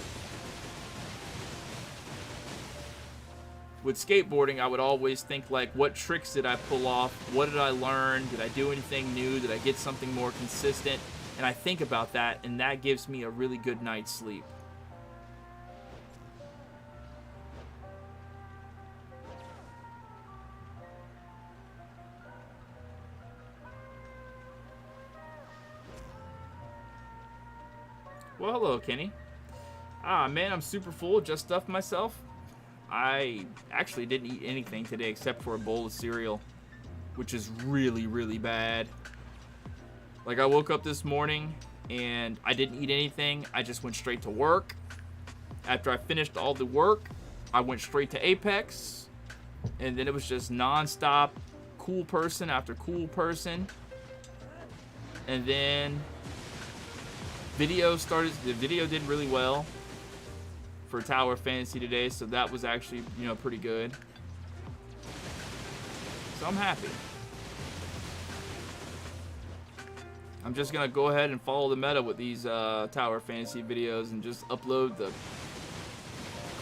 With skateboarding, I would always think like, what tricks did I pull off? What did I learn? Did I do anything new? Did I get something more consistent? And I think about that, and that gives me a really good night's sleep. Well, hello, Kenny. Ah, man, I'm super full. Just stuffed myself. I actually didn't eat anything today except for a bowl of cereal, which is really, really bad. Like, I woke up this morning and I didn't eat anything. I just went straight to work. After I finished all the work, I went straight to Apex. And then it was just non-stop cool person after cool person. And then video started. The video did really well for Tower of Fantasy today, so that was actually, you know, pretty good. So I'm happy. I'm just gonna go ahead and follow the meta with these Tower of Fantasy videos and just upload the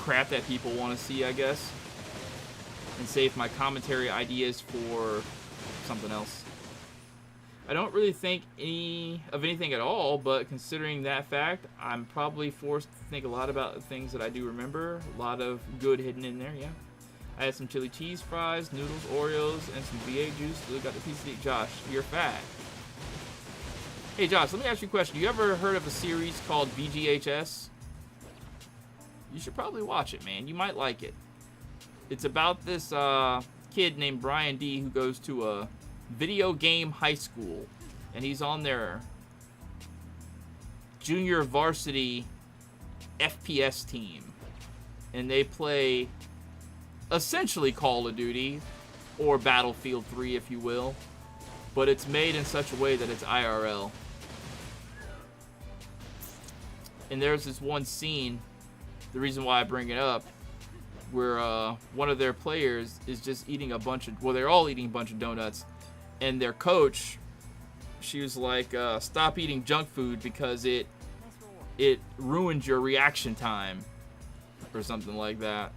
crap that people want to see, I guess, and save my commentary ideas for something else. I don't really think of anything at all, but considering that fact, I'm probably forced to think a lot about the things that I do remember. A lot of good hidden in there, yeah. I had some chili cheese fries, noodles, Oreos, and some V8 juice. Really got the piece of Josh, you're fat. Hey Josh, let me ask you a question. You ever heard of a series called VGHS? You should probably watch it, man. You might like it. It's about this kid named Brian D who goes to a video game high school, and he's on their junior varsity FPS team, and they play essentially Call of Duty or Battlefield 3, if you will, but it's made in such a way that it's IRL. And there's this one scene, the reason why I bring it up, where one of their players is just eating a bunch of, well, they're all eating a bunch of donuts, and their coach, she was like, stop eating junk food because it ruins your reaction time, or something like that.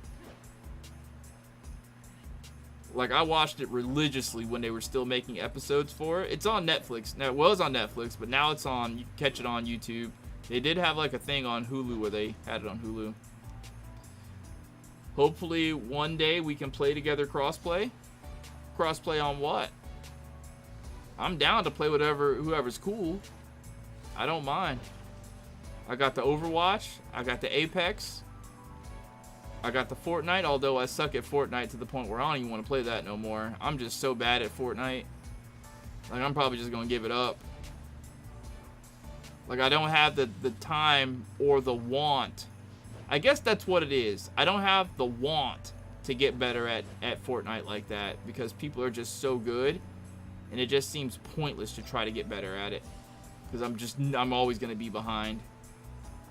Like, I watched it religiously when they were still making episodes for it. It's on Netflix. Now, it was on Netflix, but now it's on, you can catch it on YouTube. They did have like a thing on Hulu where they had it on Hulu. Hopefully one day we can play together crossplay. Crossplay on what? I'm down to play whoever's cool. I don't mind. I got the Overwatch. I got the Apex. I got the Fortnite, although I suck at Fortnite to the point where I don't even want to play that no more. I'm just so bad at Fortnite. Like, I'm probably just going to give it up. Like, I don't have the time or the want. I guess that's what it is. I don't have the want to get better at Fortnite like that because people are just so good. And it just seems pointless to try to get better at it. Because I'm always going to be behind.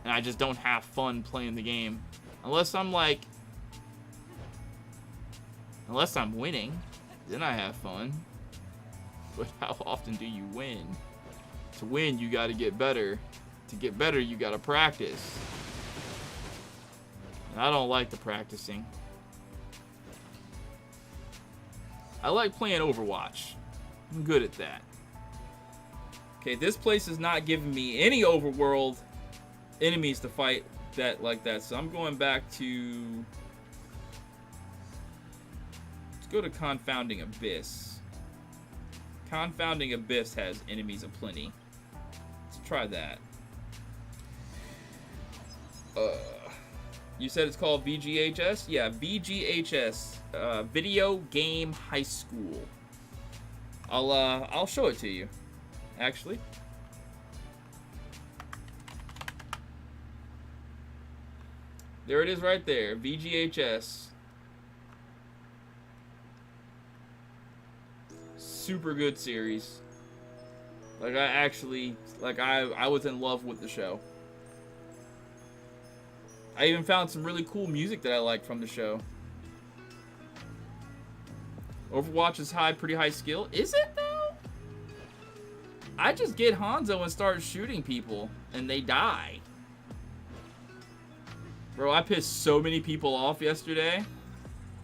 And I just don't have fun playing the game. Unless I'm winning. Then I have fun. But how often do you win? To win, you got to get better. To get better, you got to practice. And I don't like the practicing. I like playing Overwatch. I'm good at that. Okay, this place is not giving me any overworld enemies to fight like that. So I'm going back to... Let's go to Confounding Abyss. Confounding Abyss has enemies aplenty. Let's try that. You said it's called VGHS? Yeah, VGHS. Video Game High School. I'll show it to you, actually. There it is right there, VGHS. Super good series. Like, I was in love with the show. I even found some really cool music that I liked from the show. Overwatch is pretty high skill. Is it, though? I just get Hanzo and start shooting people, and they die. Bro, I pissed so many people off yesterday.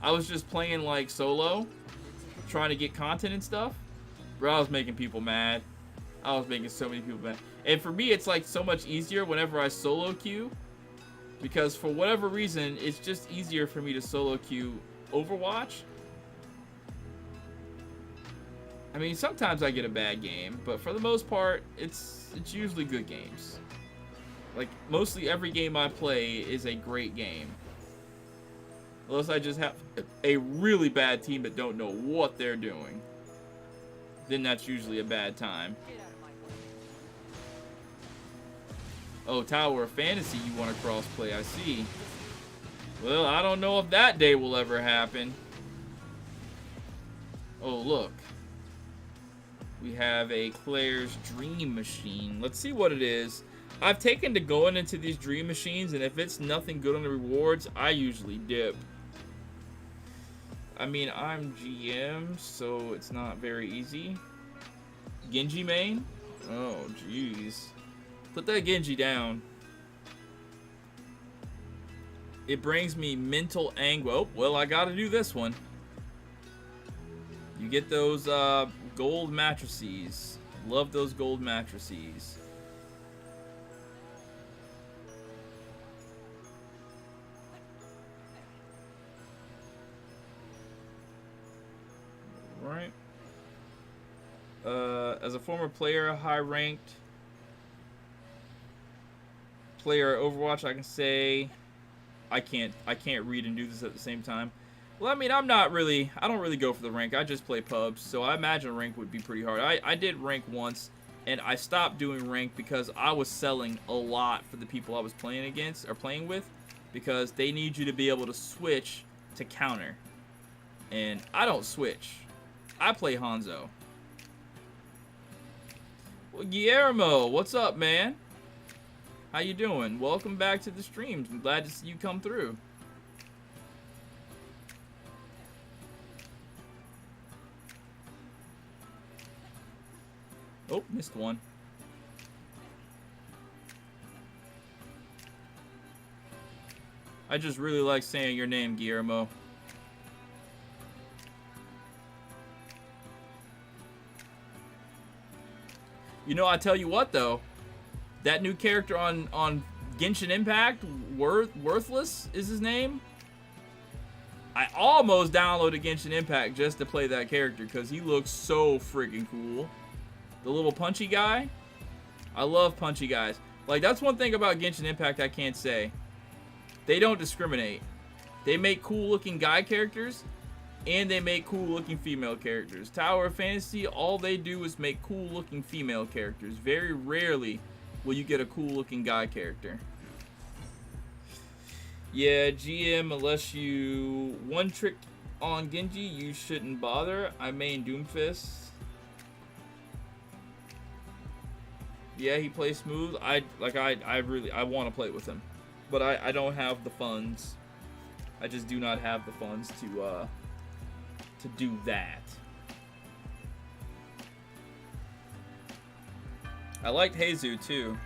I was just playing, like, solo, trying to get content and stuff. Bro, I was making people mad. I was making so many people mad. And for me, it's, like, so much easier whenever I solo queue. Because for whatever reason, it's just easier for me to solo queue Overwatch. I mean, sometimes I get a bad game, but for the most part, it's usually good games. Like, mostly every game I play is a great game. Unless I just have a really bad team that don't know what they're doing. Then that's usually a bad time. Oh, Tower of Fantasy you want to crossplay, I see. Well, I don't know if that day will ever happen. Oh, look. We have a Claire's Dream Machine. Let's see what it is. I've taken to going into these Dream Machines, and if it's nothing good on the rewards, I usually dip. I mean, I'm GM, so it's not very easy. Genji main? Oh, jeez. Put that Genji down. It brings me mental anguish. Oh, well, I gotta do this one. You get those gold mattresses. Love those gold mattresses. Right. As a former player, high-ranked player Overwatch, I can say I can't read and do this at the same time. Well, I mean, I don't really go for the rank. I just play pubs, so I imagine rank would be pretty hard. I did rank once, and I stopped doing rank because I was selling a lot for the people I was playing against, or playing with, because they need you to be able to switch to counter. And I don't switch. I play Hanzo. Well, Guillermo, what's up, man? How you doing? Welcome back to the streams. I'm glad to see you come through. Oh, missed one. I just really like saying your name, Guillermo. You know, I tell you what, though. That new character on Genshin Impact, Worthless is his name. I almost downloaded Genshin Impact just to play that character because he looks so freaking cool. The little punchy guy. I love punchy guys. Like, that's one thing about Genshin Impact I can't say. They don't discriminate. They make cool-looking guy characters, and they make cool-looking female characters. Tower of Fantasy, all they do is make cool-looking female characters. Very rarely will you get a cool-looking guy character. Yeah, GM, unless you one-trick on Genji, you shouldn't bother. I main Doomfist. Yeah, he plays smooth. I want to play with him, but I don't have the funds. I just do not have the funds to do that. I liked Heizu too.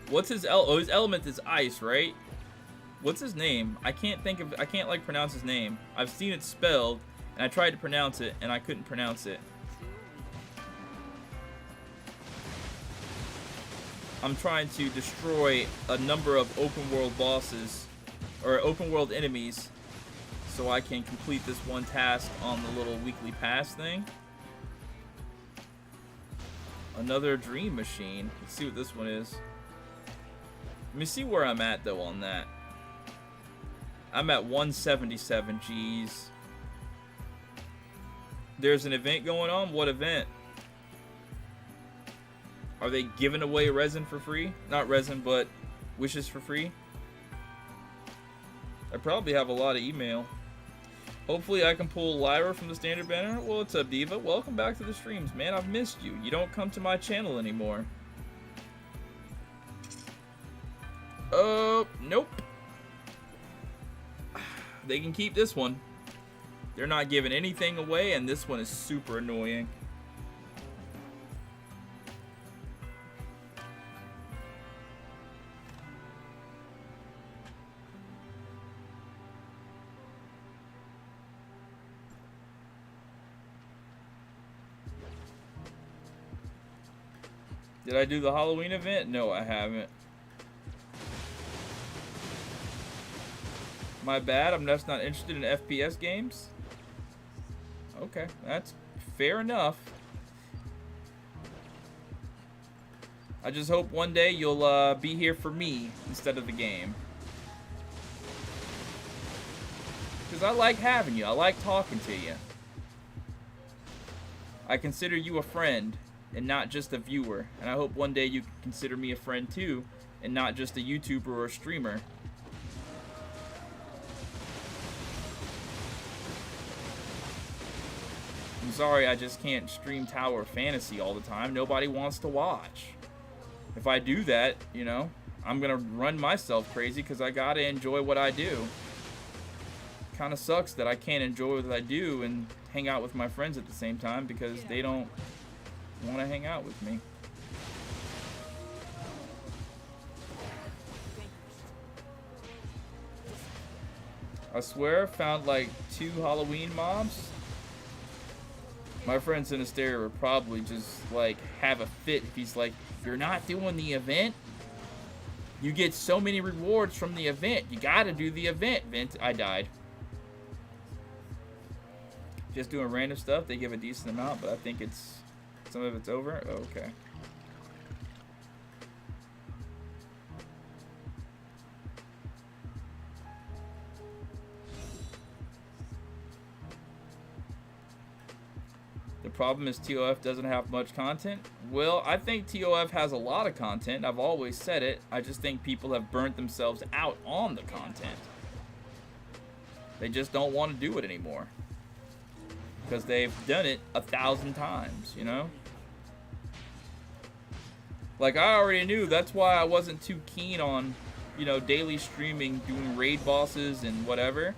What's his his element is ice, right? What's his name? I can't like pronounce his name. I've seen it spelled and I tried to pronounce it and I couldn't pronounce it. I'm trying to destroy a number of open world bosses or open world enemies so I can complete this one task on the little weekly pass thing. Another dream machine. Let's see what this one is. Let me see where I'm at though on that. I'm at 177 G's. There's an event going on? What event? Are they giving away resin for free? Not resin, but wishes for free? I probably have a lot of email. Hopefully I can pull Lyra from the standard banner. Well, what's up, Diva? Welcome back to the streams, man. I've missed you. You don't come to my channel anymore. Nope. They can keep this one. They're not giving anything away, and this one is super annoying. Did I do the Halloween event? No, I haven't. My bad, I'm just not interested in FPS games. Okay, that's fair enough. I just hope one day you'll be here for me instead of the game. Because I like having you, I like talking to you. I consider you a friend and not just a viewer. And I hope one day you can consider me a friend too and not just a YouTuber or a streamer. I'm sorry, I just can't stream Tower of Fantasy all the time. Nobody wants to watch. If I do that, you know, I'm gonna run myself crazy because I gotta enjoy what I do. Kind of sucks that I can't enjoy what I do and hang out with my friends at the same time because they don't want to hang out with me. I swear I found like 2 Halloween mobs. My friend Sinister would probably just like have a fit if he's like, you're not doing the event? You get so many rewards from the event. You gotta do the event, Ventus. I died. Just doing random stuff. They give a decent amount, but I think it's some of it's over. Oh, okay. The problem is TOF doesn't have much content. Well, I think TOF has a lot of content. I've always said it. I just think people have burnt themselves out on the content. They just don't want to do it anymore. Because they've done it 1,000 times, you know? Like, I already knew. That's why I wasn't too keen on, you know, daily streaming, doing raid bosses and whatever.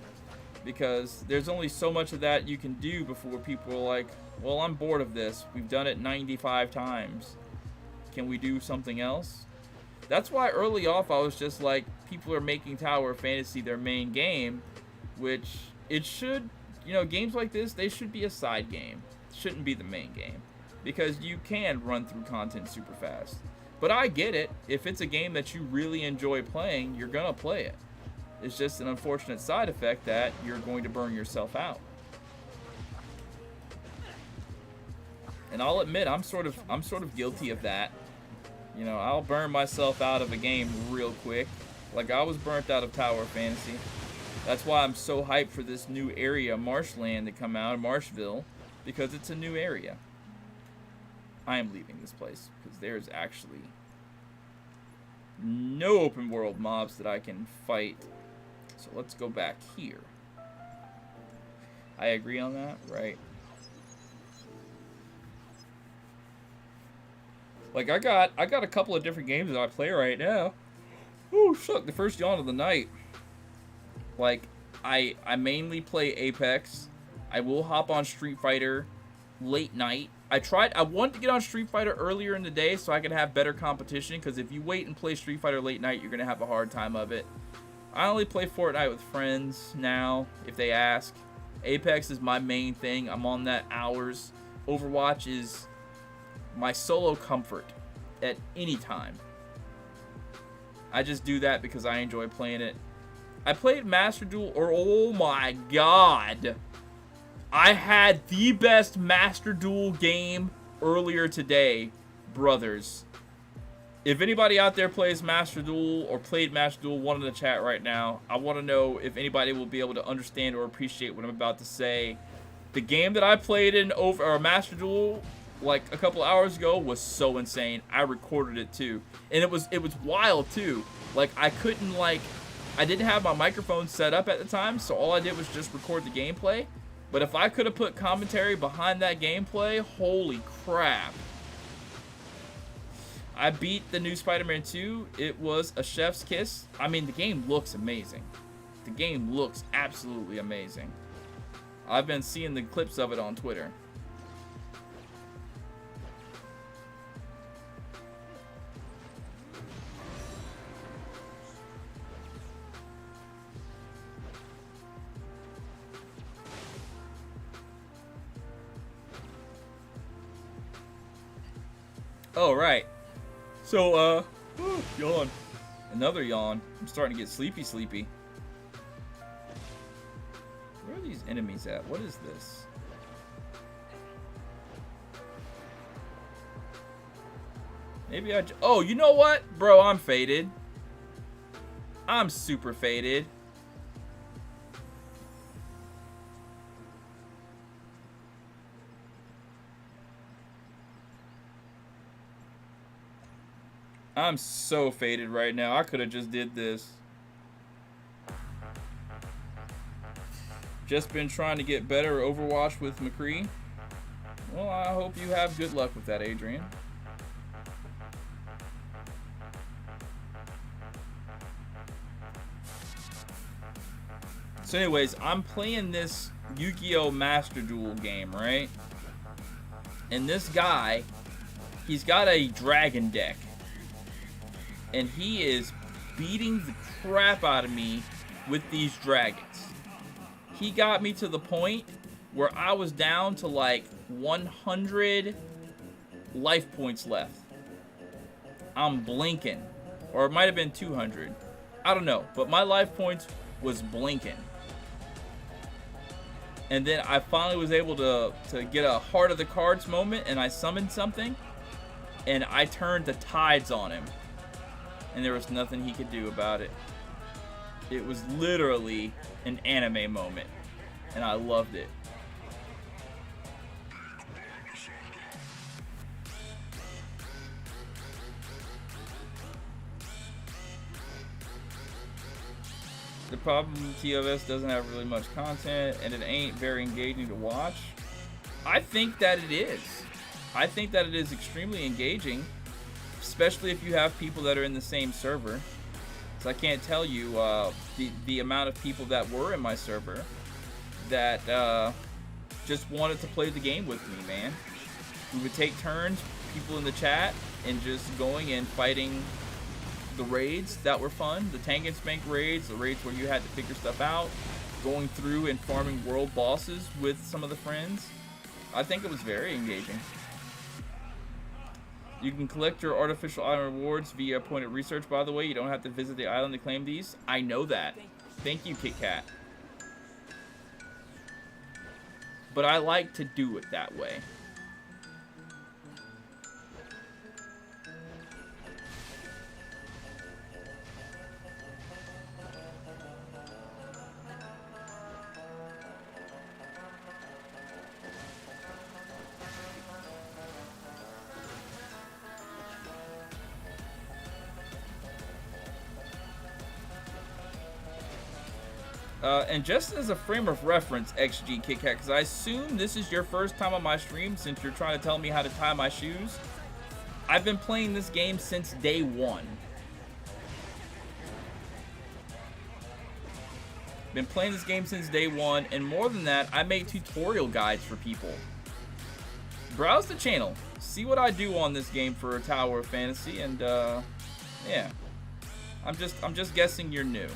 Because there's only so much of that you can do before people are like, well, I'm bored of this. We've done it 95 times. Can we do something else? That's why early off I was just like, people are making Tower of Fantasy their main game, which it should, you know, games like this, they should be a side game. It shouldn't be the main game. Because you can run through content super fast. But I get it. If it's a game that you really enjoy playing, you're gonna play it. It's just an unfortunate side effect that you're going to burn yourself out. And I'll admit, I'm sort of guilty of that. You know, I'll burn myself out of a game real quick. Like I was burnt out of Tower of Fantasy. That's why I'm so hyped for this new area, Marshland, to come out, Marshville, because it's a new area. I am leaving this place because there's actually no open world mobs that I can fight. So let's go back here. I agree on that, right? Like I got a couple of different games that I play right now. Oh, shuck, the first yawn of the night. Like I mainly play Apex. I will hop on Street Fighter late night I wanted to get on Street Fighter earlier in the day so I could have better competition, because if you wait and play Street Fighter late night, you're going to have a hard time of it. I only play Fortnite with friends now, if they ask. Apex is my main thing. I'm on that hours. Overwatch is my solo comfort at any time. I just do that because I enjoy playing it. I played Master Duel, or oh my god. I had the best Master Duel game earlier today, brothers. If anybody out there plays Master Duel or played Master Duel, one in the chat right now. I want to know if anybody will be able to understand or appreciate what I'm about to say. The game that I played in Master Duel like a couple hours ago was so insane. I recorded it too, and it was wild too. Like I didn't have my microphone set up at the time, so all I did was just record the gameplay. But if I could have put commentary behind that gameplay, holy crap. I beat the new Spider-Man 2. It was a chef's kiss. I mean, the game looks amazing. The game looks absolutely amazing. I've been seeing the clips of it on Twitter. Oh, right. So, yawn. Another yawn. I'm starting to get sleepy. Where are these enemies at? What is this? Maybe oh, you know what? Bro, I'm faded. I'm super faded. I'm so faded right now. I could have just did this. Just been trying to get better Overwatch with McCree. Well, I hope you have good luck with that, Adrian. So anyways, I'm playing this Yu-Gi-Oh! Master Duel game, right? And this guy, he's got a dragon deck. And he is beating the crap out of me with these dragons. He got me to the point where I was down to like 100 life points left. I'm blinking. Or it might have been 200. I don't know. But my life points was blinking. And then I finally was able to get a Heart of the Cards moment, and I summoned something. And I turned the tides on him. And there was nothing he could do about it. It was literally an anime moment. And I loved it. The problem, TOS doesn't have really much content, and it ain't very engaging to watch. I think that it is. I think that it is extremely engaging. Especially if you have people that are in the same server. So I can't tell you the amount of people that were in my server that just wanted to play the game with me, man. We would take turns, people in the chat, and just going and fighting the raids that were fun. The tank and spank raids, the raids where you had to figure stuff out. Going through and farming world bosses with some of the friends. I think it was very engaging. You can collect your artificial island rewards via pointed research, by the way. You don't have to visit the island to claim these. I know that. Thank you, Kit Kat. But I like to do it that way. And just as a frame of reference, XG Kit Kat, because I assume this is your first time on my stream since you're trying to tell me how to tie my shoes. I've been playing this game since day one. Been playing this game since day one, and more than that, I make tutorial guides for people browse the channel. See what I do on this game for Tower of Fantasy, and yeah. I'm just guessing you're new.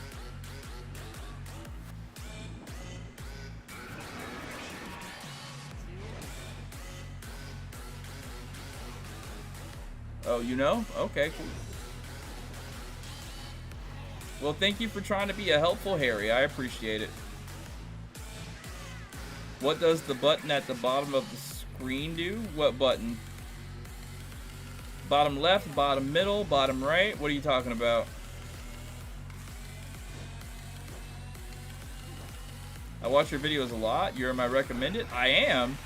Oh, you know? Okay, cool. Well, thank you for trying to be a helpful Harry. I appreciate it. What does the button at the bottom of the screen do? What button? Bottom left, bottom middle, bottom right? What are you talking about? I watch your videos a lot. You're my recommended. I am.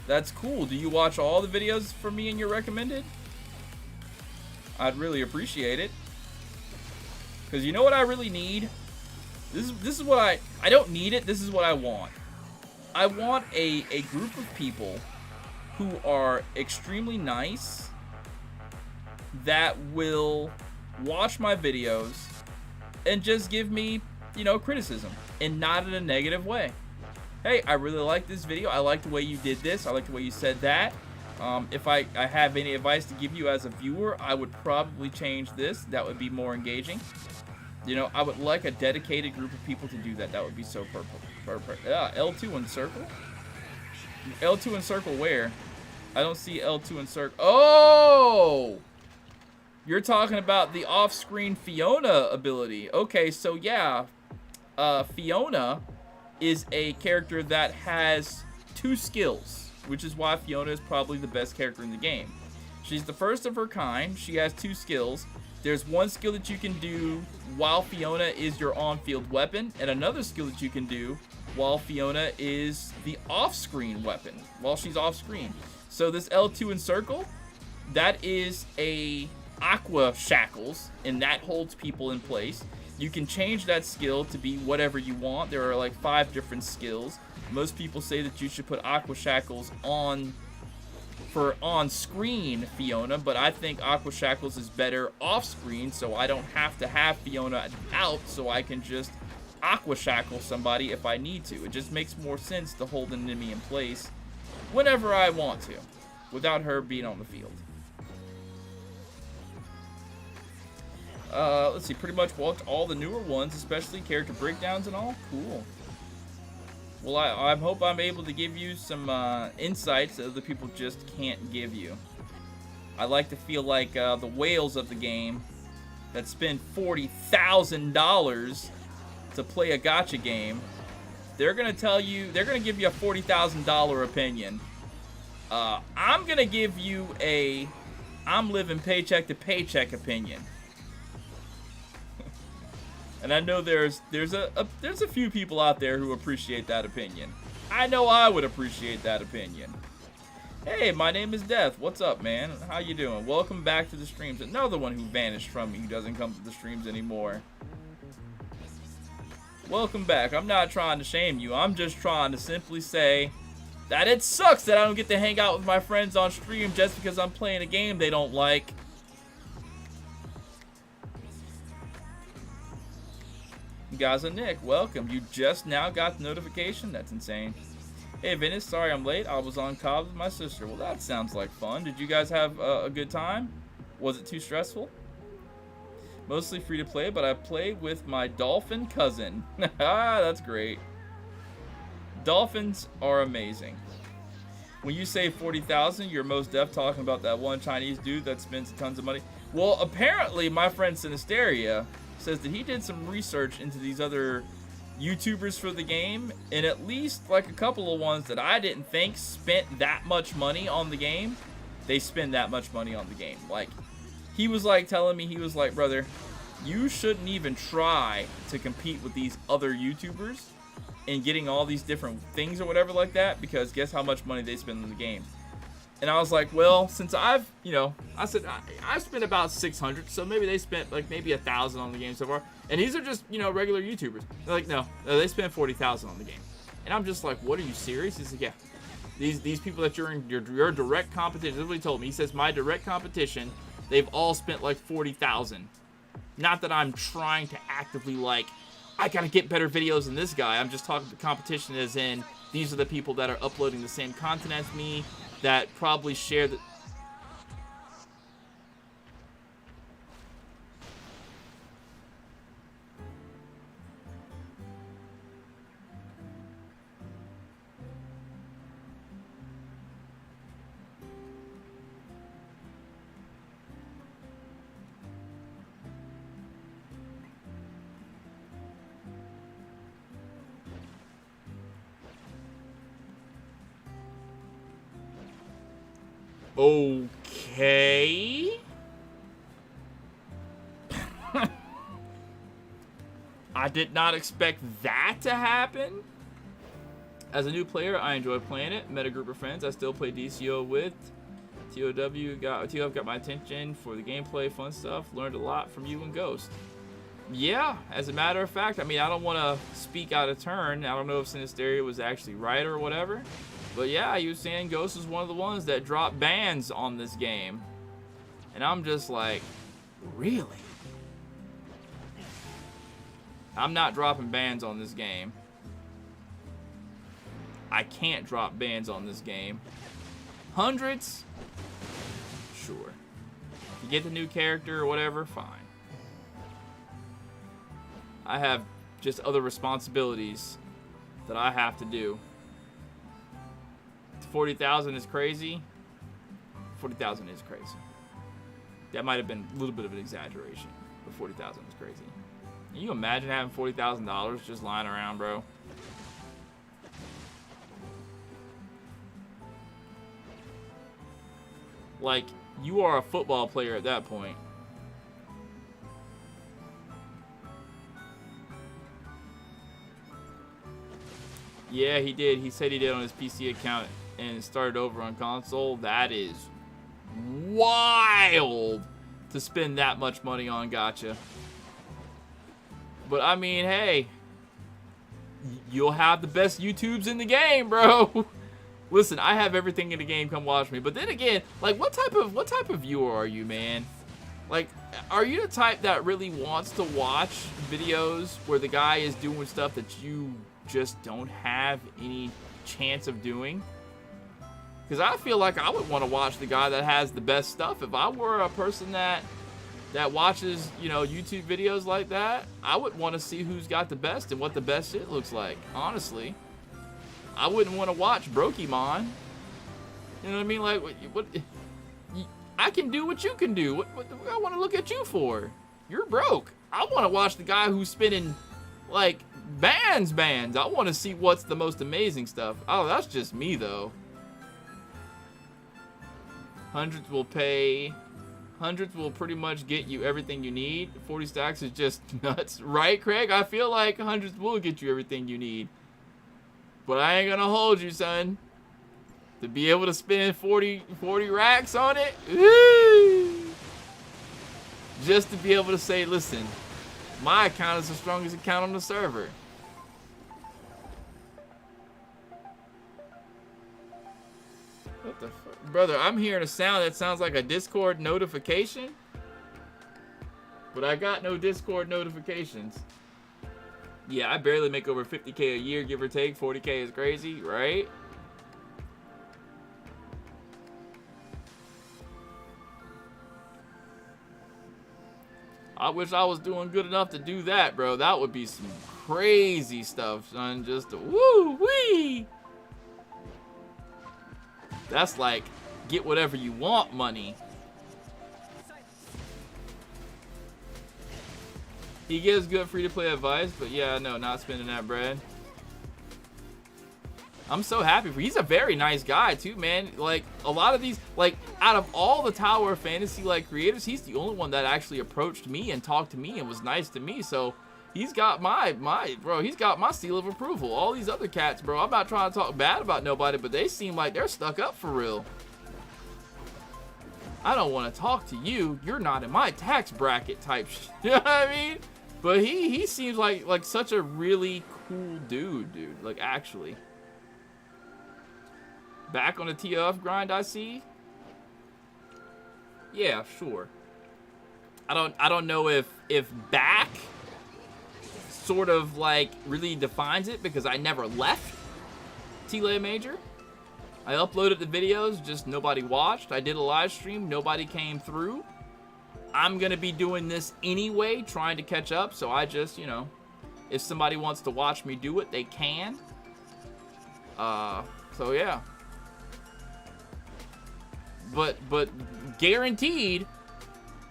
That's cool. Do you watch all the videos from me and your recommended? I'd really appreciate it. Because you know what I really need? This is what I don't need it. This is what I want. I want a group of people who are extremely nice that will watch my videos and just give me, you know, criticism, and not in a negative way. Hey, I really like this video. I like the way you did this. I like the way you said that. If I have any advice to give you as a viewer, I would probably change this. That would be more engaging. You know, I would like a dedicated group of people to do that. That would be so perfect. Yeah, L2 in circle? L2 in circle where? I don't see L2 in circle. Oh! You're talking about the off-screen Fiona ability. Okay, so yeah. Fiona is a character that has 2 skills, which is why Fiona is probably the best character in the game. She's the first of her kind. She has 2 skills. There's one skill that you can do while Fiona is your on-field weapon, and another skill that you can do while Fiona is the off-screen weapon, while she's off-screen. So this L2 in circle, that is a aqua shackles, and that holds people in place. You can change that skill to be whatever you want. There are like 5 different skills. Most people say that you should put aqua shackles on for on-screen Fiona, but I think aqua shackles is better off-screen, so I don't have to have Fiona out, so I can just aqua shackle somebody if I need to. It just makes more sense to hold an enemy in place whenever I want to, without her being on the field. Let's see, pretty much watched all the newer ones, especially character breakdowns and all. Cool. Well, I hope I'm able to give you some insights that other people just can't give you. I like to feel like the whales of the game that spend $40,000 to play a gacha game, they're going to tell you, they're going to give you a $40,000 opinion. I'm going to give you a I'm living paycheck to paycheck opinion. And I know there's a few people out there who appreciate that opinion. I know I would appreciate that opinion. Hey, my name is Death. What's up, man? How you doing? Welcome back to the streams. Another one who vanished from me, who doesn't come to the streams anymore. Welcome back. I'm not trying to shame you. I'm just trying to simply say that it sucks that I don't get to hang out with my friends on stream just because I'm playing a game they don't like. Gaza Nick, welcome. You just now got the notification? That's insane. Hey, Ventus, sorry I'm late. I was on call with my sister. Well, that sounds like fun. Did you guys have a good time? Was it too stressful? Mostly free to play, but I play with my dolphin cousin. That's great. Dolphins are amazing. When you say 40,000, you're most def talking about that one Chinese dude that spends tons of money. Well, apparently, my friend Sinisteria says that he did some research into these other YouTubers for the game, and at least like a couple of ones that I didn't think spent that much money on the game, they spend that much money on the game. Like, he was like telling me, he was like, brother, you shouldn't even try to compete with these other YouTubers and getting all these different things or whatever like that, because guess how much money they spend on the game. And I was like, well, since I've, you know, I said, I've spent about 600, so maybe they spent like maybe 1,000 on the game so far. And these are just, you know, regular YouTubers. They're like, no, they spent 40,000 on the game. And I'm just like, what, are you serious? He's like, yeah. These people that you're in your direct competition, this is what he told me. He says, my direct competition, they've all spent like 40,000. Not that I'm trying to actively like, I gotta get better videos than this guy. I'm just talking to competition as in, these are the people that are uploading the same content as me. that probably share the... Okay. I did not expect that to happen. As a new player, I enjoy playing it. Met a group of friends I still play DCO with. TOF got my attention for the gameplay, fun stuff. Learned a lot from you and Ghost. Yeah, as a matter of fact, I mean, I don't want to speak out of turn. I don't know if Sinisteria was actually right or whatever. But yeah, he was saying Ghost was one of the ones that dropped bans on this game. And I'm just like, really? I'm not dropping bans on this game. I can't drop bans on this game. Hundreds? Sure. If you get the new character or whatever, fine. I have just other responsibilities that I have to do. 40,000 is crazy. 40,000 is crazy. That might have been a little bit of an exaggeration, but 40,000 is crazy. Can you imagine having $40,000 just lying around, bro? Like, you are a football player at that point. Yeah, he did. He said he did on his PC account and started over on console. That is wild to spend that much money on gacha. But I mean, hey, you'll have the best YouTubes in the game, bro. Listen, I have everything in the game. Come watch me. But then again, like, what type of viewer are you, man? Like, are you the type that really wants to watch videos where the guy is doing stuff that you just don't have any chance of doing? Because I feel like I would want to watch the guy that has the best stuff. If I were a person that watches, you know, YouTube videos like that, I would want to see who's got the best and what the best shit looks like. Honestly, I wouldn't want to watch Brokemon. You know what I mean? Like, what I can do what you can do. What do I want to look at you for? You're broke. I want to watch the guy who's spinning like bands. I want to see what's the most amazing stuff. Oh, that's just me though. Hundreds will pay. Hundreds will pretty much get you everything you need. 40 stacks is just nuts. Right, Craig? I feel like hundreds will get you everything you need. But I ain't gonna hold you, son. To be able to spend 40 racks on it. Woo! Just to be able to say, listen, my account is the strongest account on the server. What the fuck? Brother, I'm hearing a sound that sounds like a Discord notification. But I got no Discord notifications. Yeah, I barely make over 50K a year, give or take. 40K is crazy, right? I wish I was doing good enough to do that, bro. That would be some crazy stuff, son. Just woo-wee. That's like, get whatever you want money. He gives good free-to-play advice, but yeah, no, not spending that bread. I'm so happy for. He's a very nice guy too, man. Like, a lot of these, like, out of all the Tower of Fantasy like creators, he's the only one that actually approached me and talked to me and was nice to me. So he's got my bro, he's got my seal of approval. All these other cats, bro, I'm not trying to talk bad about nobody, but they seem like they're stuck up for real. I don't want to talk to you. You're not in my tax bracket type shit. You know what I mean? But he seems like such a really cool dude. Like, actually. Back on the TF grind, I see. Yeah, sure. I don't know if back sort of like really defines it, because I never left T-Lay Major. I uploaded the videos, just nobody watched. I did a live stream, nobody came through. I'm going to be doing this anyway, trying to catch up. So I just, you know, if somebody wants to watch me do it, they can. So yeah. But guaranteed,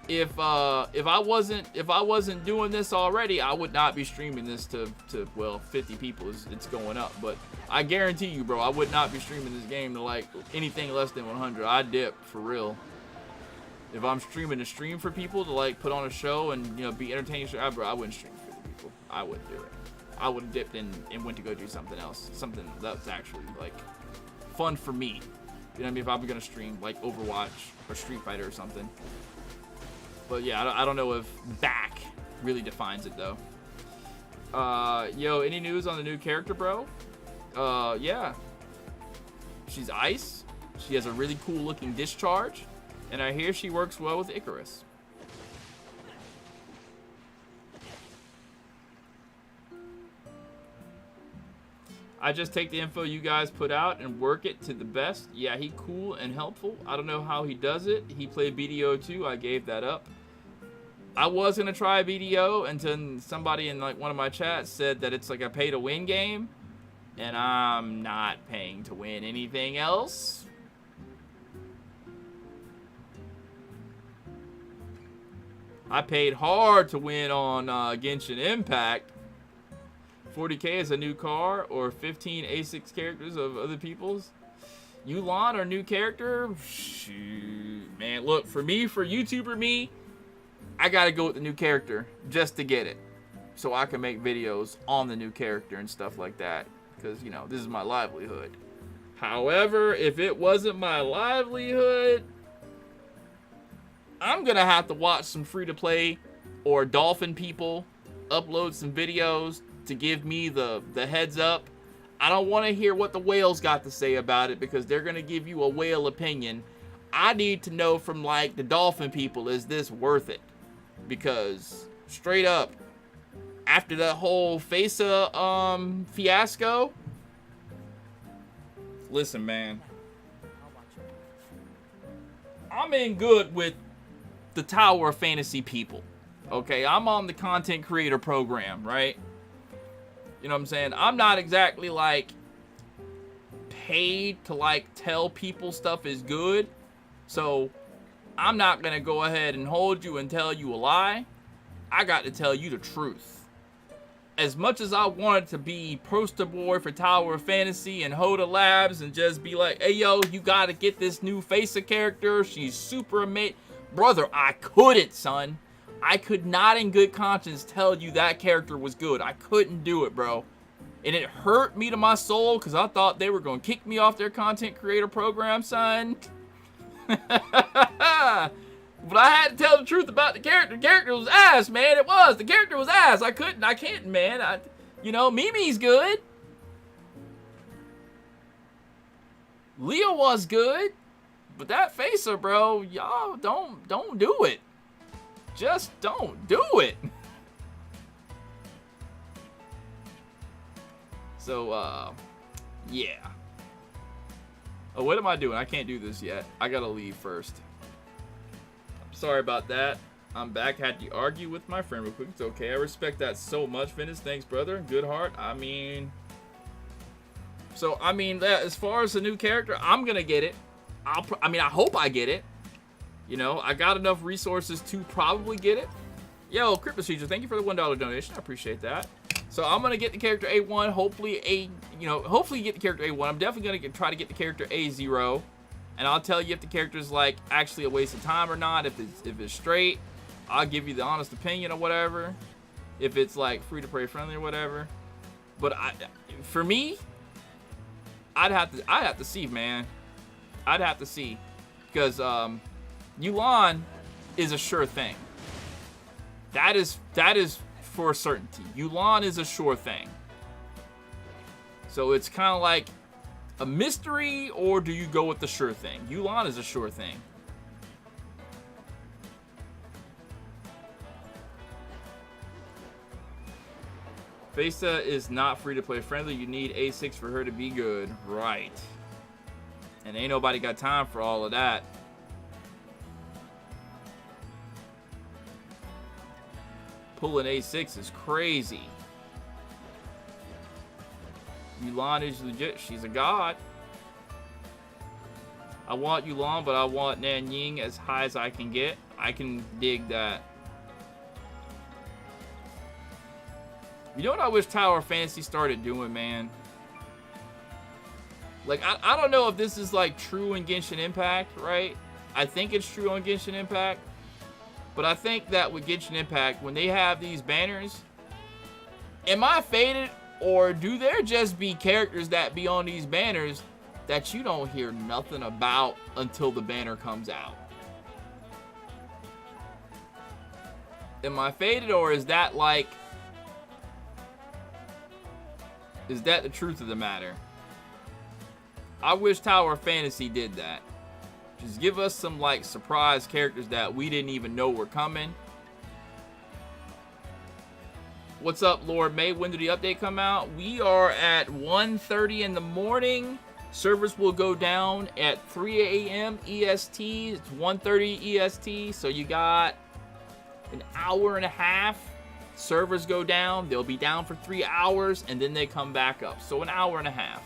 if I wasn't doing this already, I would not be streaming this to well, 50 people. It's going up, but I guarantee you, bro, I would not be streaming this game to like anything less than 100. I dip for real. If I'm streaming to stream for people to like put on a show and, you know, be entertaining, bro, I wouldn't stream for 50 people. I wouldn't do it. I would have dipped and went to go do something else, something that's actually like fun for me. You know what I mean? If I'm gonna stream like Overwatch or Street Fighter or something. But yeah, I don't know if back really defines it though. Yo, any news on the new character, bro? Yeah. She's ice. She has a really cool looking discharge. And I hear she works well with Icarus. I just take the info you guys put out and work it to the best. Yeah, he cool and helpful. I don't know how he does it. He played BDO too. I gave that up. I was going to try BDO until somebody in like one of my chats said that it's like a pay to win game. And I'm not paying to win anything else. I paid hard to win on Genshin Impact. 40k is a new car or 15 A6 characters of other people's. Yulan, our new character? Shoot. Man, look, for me, for YouTuber me, I gotta go with the new character just to get it. So I can make videos on the new character and stuff like that. Because, you know, this is my livelihood. However, if it wasn't my livelihood, I'm gonna have to watch some free-to-play or dolphin people upload some videos to give me the heads up. I don't want to hear what the whales got to say about it because they're gonna give you a whale opinion. I need to know from like the dolphin people, is this worth it? Because straight up, after that whole FESA fiasco, listen, man, I'm in good with the Tower of Fantasy people. Okay, I'm on the content creator program, right? You know what I'm saying? I'm not exactly like paid to like tell people stuff is good. So I'm not gonna go ahead and hold you and tell you a lie. I got to tell you the truth. As much as I wanted to be poster boy for Tower of Fantasy and Hoda Labs and just be like, hey yo, you gotta get this new FESA character, she's super amazing. Brother, I couldn't, son. I could not in good conscience tell you that character was good. I couldn't do it, bro. And it hurt me to my soul because I thought they were going to kick me off their content creator program, son. But I had to tell the truth about the character. The character was ass, man. It was. The character was ass. I can't, man. You know, Mimi's good. Leo was good. But that FESA, bro, y'all don't do it. Just don't do it. So, yeah. Oh, what am I doing? I can't do this yet. I gotta leave first. Sorry about that. I'm back. Had to argue with my friend real quick. It's okay. I respect that so much, Ventus. Thanks, brother. Good heart. I mean, as far as the new character, I'm gonna get it. I hope I get it. You know, I got enough resources to probably get it. Yo, Crypto Seizure, thank you for the $1 donation. I appreciate that. So I'm gonna get the character A1. Hopefully get the character A1. I'm definitely gonna try to get the character A0, and I'll tell you if the character is like actually a waste of time or not. If it's straight, I'll give you the honest opinion or whatever. If it's like free to play friendly or whatever. But for me, I'd have to see, man. I'd have to see, because Yulan is a sure thing. That is for certainty. Yulan is a sure thing. So it's kind of like a mystery, or do you go with the sure thing? Yulan is a sure thing. FESA is not free to play friendly. You need A6 for her to be good. Right. And ain't nobody got time for all of that. Pulling A6 is crazy. Yulan is legit. She's a god. I want Yulan, but I want Nanying as high as I can get. I can dig that. You know what I wish Tower of Fantasy started doing, man? Like, I don't know if this is, like, true in Genshin Impact, right? I think it's true on Genshin Impact. But I think that with Genshin Impact, when they have these banners, am I faded, or do there just be characters that be on these banners that you don't hear nothing about until the banner comes out? Am I faded, or is that like... is that the truth of the matter? I wish Tower of Fantasy did that. Just give us some, like, surprise characters that we didn't even know were coming. What's up, Lord May? When did the update come out? We are at 1:30 in the morning. Servers will go down at 3 a.m. EST. It's 1:30 EST. So you got an hour and a half. Servers go down. They'll be down for 3 hours, and then they come back up. So an hour and a half.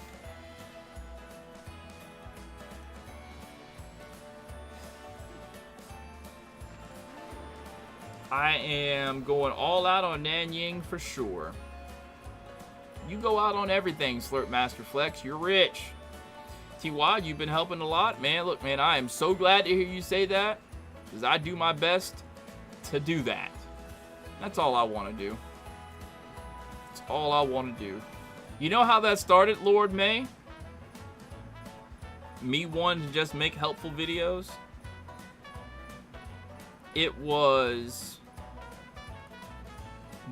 I am going all out on Nanying for sure. You go out on everything, Slurp Master Flex. You're rich. TY, you've been helping a lot. Man, look, man, I am so glad to hear you say that, because I do my best to do that. That's all I want to do. That's all I want to do. You know how that started, Lord May? Me wanting to just make helpful videos? It was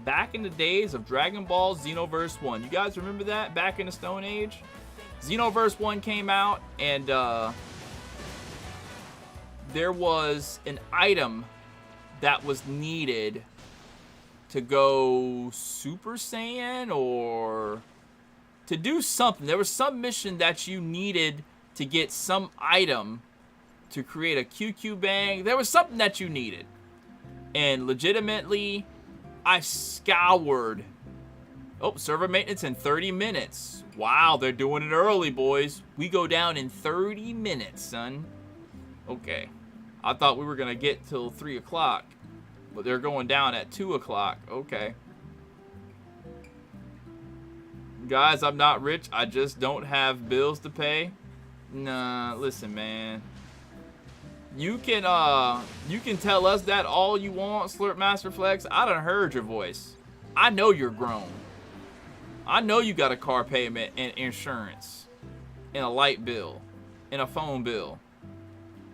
back in the days of Dragon Ball Xenoverse 1. You guys remember that? Back in the Stone Age? Xenoverse 1 came out, and there was an item that was needed to go Super Saiyan, or to do something. There was some mission that you needed to get some item to create a QQ Bang. There was something that you needed. And legitimately, I scoured. Oh, server maintenance in 30 minutes. Wow, they're doing it early, boys. We go down in 30 minutes, son. Okay. I thought we were going to get till 3 o'clock. But they're going down at 2 o'clock. Okay. Guys, I'm not rich. I just don't have bills to pay. Nah, listen, man. You can tell us that all you want, Slurp Master Flex. I done heard your voice. I know you're grown. I know you got a car payment and insurance and a light bill and a phone bill.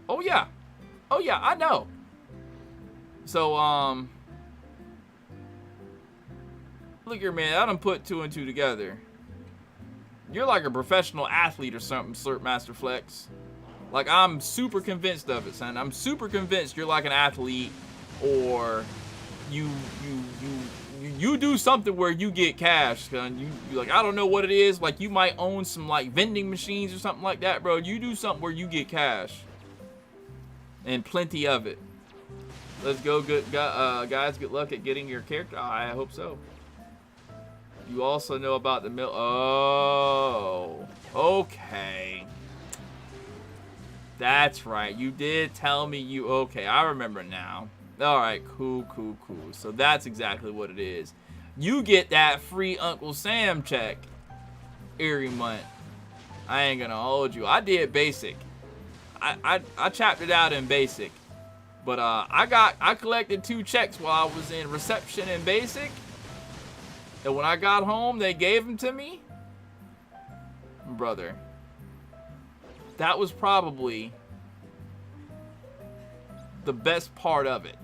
Oh yeah. Oh yeah, I know. So look here, man. I done put 2 and 2 together. You're like a professional athlete or something, Slurp Master Flex. Like, I'm super convinced of it, son. I'm super convinced you're like an athlete, or you do something where you get cash, son. You like, I don't know what it is. Like, you might own some, like, vending machines or something like that, bro. You do something where you get cash. And plenty of it. Let's go, good guys. Good luck at getting your character. I hope so. You also know about the mill. Oh, okay. That's right. You did tell me you... okay, I remember now. Alright, cool. So that's exactly what it is. You get that free Uncle Sam check every month. I ain't gonna hold you. I did basic. I chapped it out in basic. But I collected 2 checks while I was in reception in basic. And when I got home, they gave them to me. Brother. That was probably the best part of it.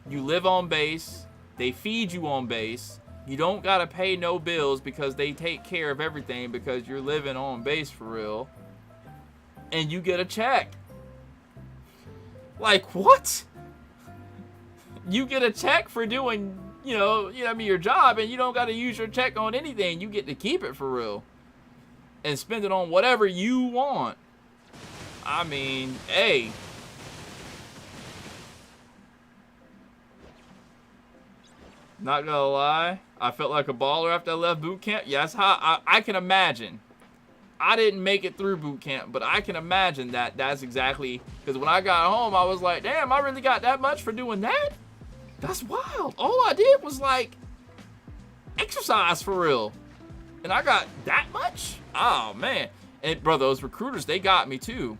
You live on base. They feed you on base. You don't gotta pay no bills because they take care of everything because you're living on base for real. And you get a check. Like, what? You get a check for doing, you know what I mean, your job, and you don't gotta use your check on anything. You get to keep it for real. and spend it on whatever you want. I mean, hey. Not gonna lie, I felt like a baller after I left boot camp. Yes, I can imagine. I didn't make it through boot camp, but I can imagine that that's exactly, because when I got home, I was like, damn, I really got that much for doing that? That's wild. All I did was like exercise for real. And I got that much? Oh man. And bro, those recruiters, they got me too.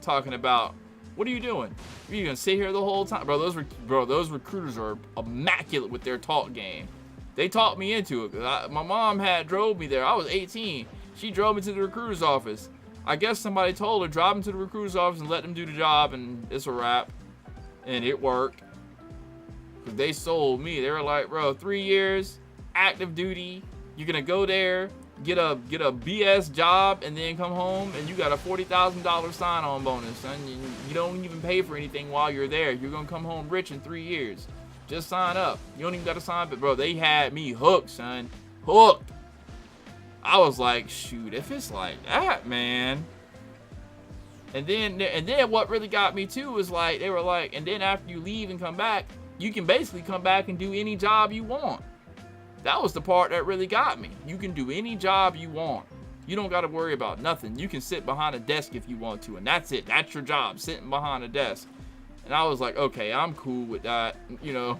Talking about, what are you doing? Are you gonna sit here the whole time? Bro, those recruiters are immaculate with their talk game. They talked me into it. My mom had drove me there. I was 18. She drove me to the recruiter's office. I guess somebody told her, drive him to the recruiter's office and let them do the job, and it's a wrap. And it worked. Because they sold me. They were like, bro, 3 years, active duty. You're gonna go there, get a BS job, and then come home, and you got a $40,000 sign-on bonus, son. You don't even pay for anything while you're there. You're gonna come home rich in 3 years. Just sign up. You don't even gotta sign up. But bro, they had me hooked, son. Hooked. I was like, shoot, if it's like that, man. And then what really got me too was like, they were like, and then after you leave and come back, you can basically come back and do any job you want. That was the part that really got me. You can do any job you want. You don't got to worry about nothing. You can sit behind a desk if you want to, and that's it. That's your job, sitting behind a desk. And I was like, okay, I'm cool with that. You know,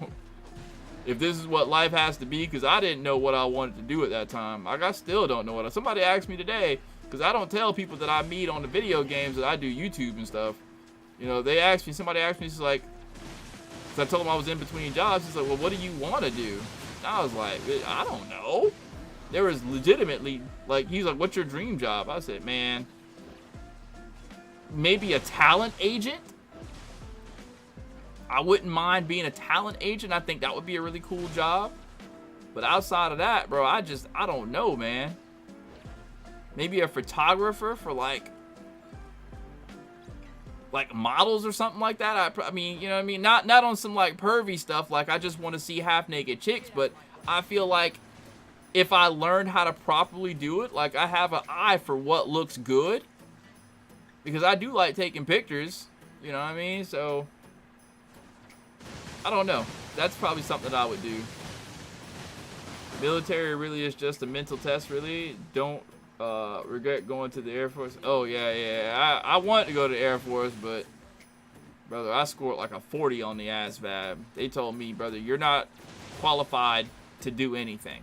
if this is what life has to be, because I didn't know what I wanted to do at that time. Like, I still don't know what. Somebody asked me today, because I don't tell people that I meet on the video games that I do YouTube and stuff. You know, somebody asked me, it's like, because I told them I was in between jobs. He's like, well, what do you want to do? And I was like, I don't know. There was legitimately, like, he's like, what's your dream job? I said, man, maybe a talent agent. I wouldn't mind being a talent agent. I think that would be a really cool job. But outside of that, bro, I don't know, man. Maybe a photographer for like models or something like that. I mean, you know what I mean? Not on some like pervy stuff, like I just want to see half-naked chicks, but I feel like if I learned how to properly do it, like I have an eye for what looks good, because I do like taking pictures, you know what I mean? So I don't know. That's probably something I would do. Military really is just a mental test, really. Don't regret going to the Air Force. Oh, yeah. I wanted to go to the Air Force, but, brother, I scored like a 40 on the ASVAB. They told me, brother, you're not qualified to do anything.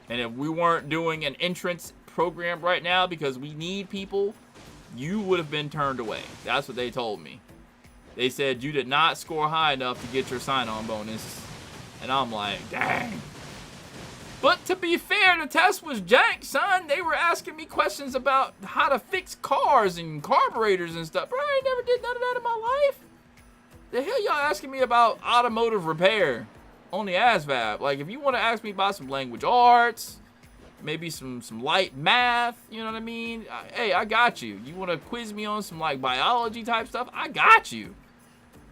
And if we weren't doing an entrance program right now because we need people, you would have been turned away. That's what they told me. They said you did not score high enough to get your sign-on bonus. And I'm like, dang. But to be fair, the test was jank, son. They were asking me questions about how to fix cars and carburetors and stuff. Bro, I ain't never did none of that in my life. The hell y'all asking me about automotive repair on the ASVAB? Like, if you want to ask me about some language arts, maybe some light math, you know what I mean? Hey, I got you. You want to quiz me on some, like, biology type stuff? I got you.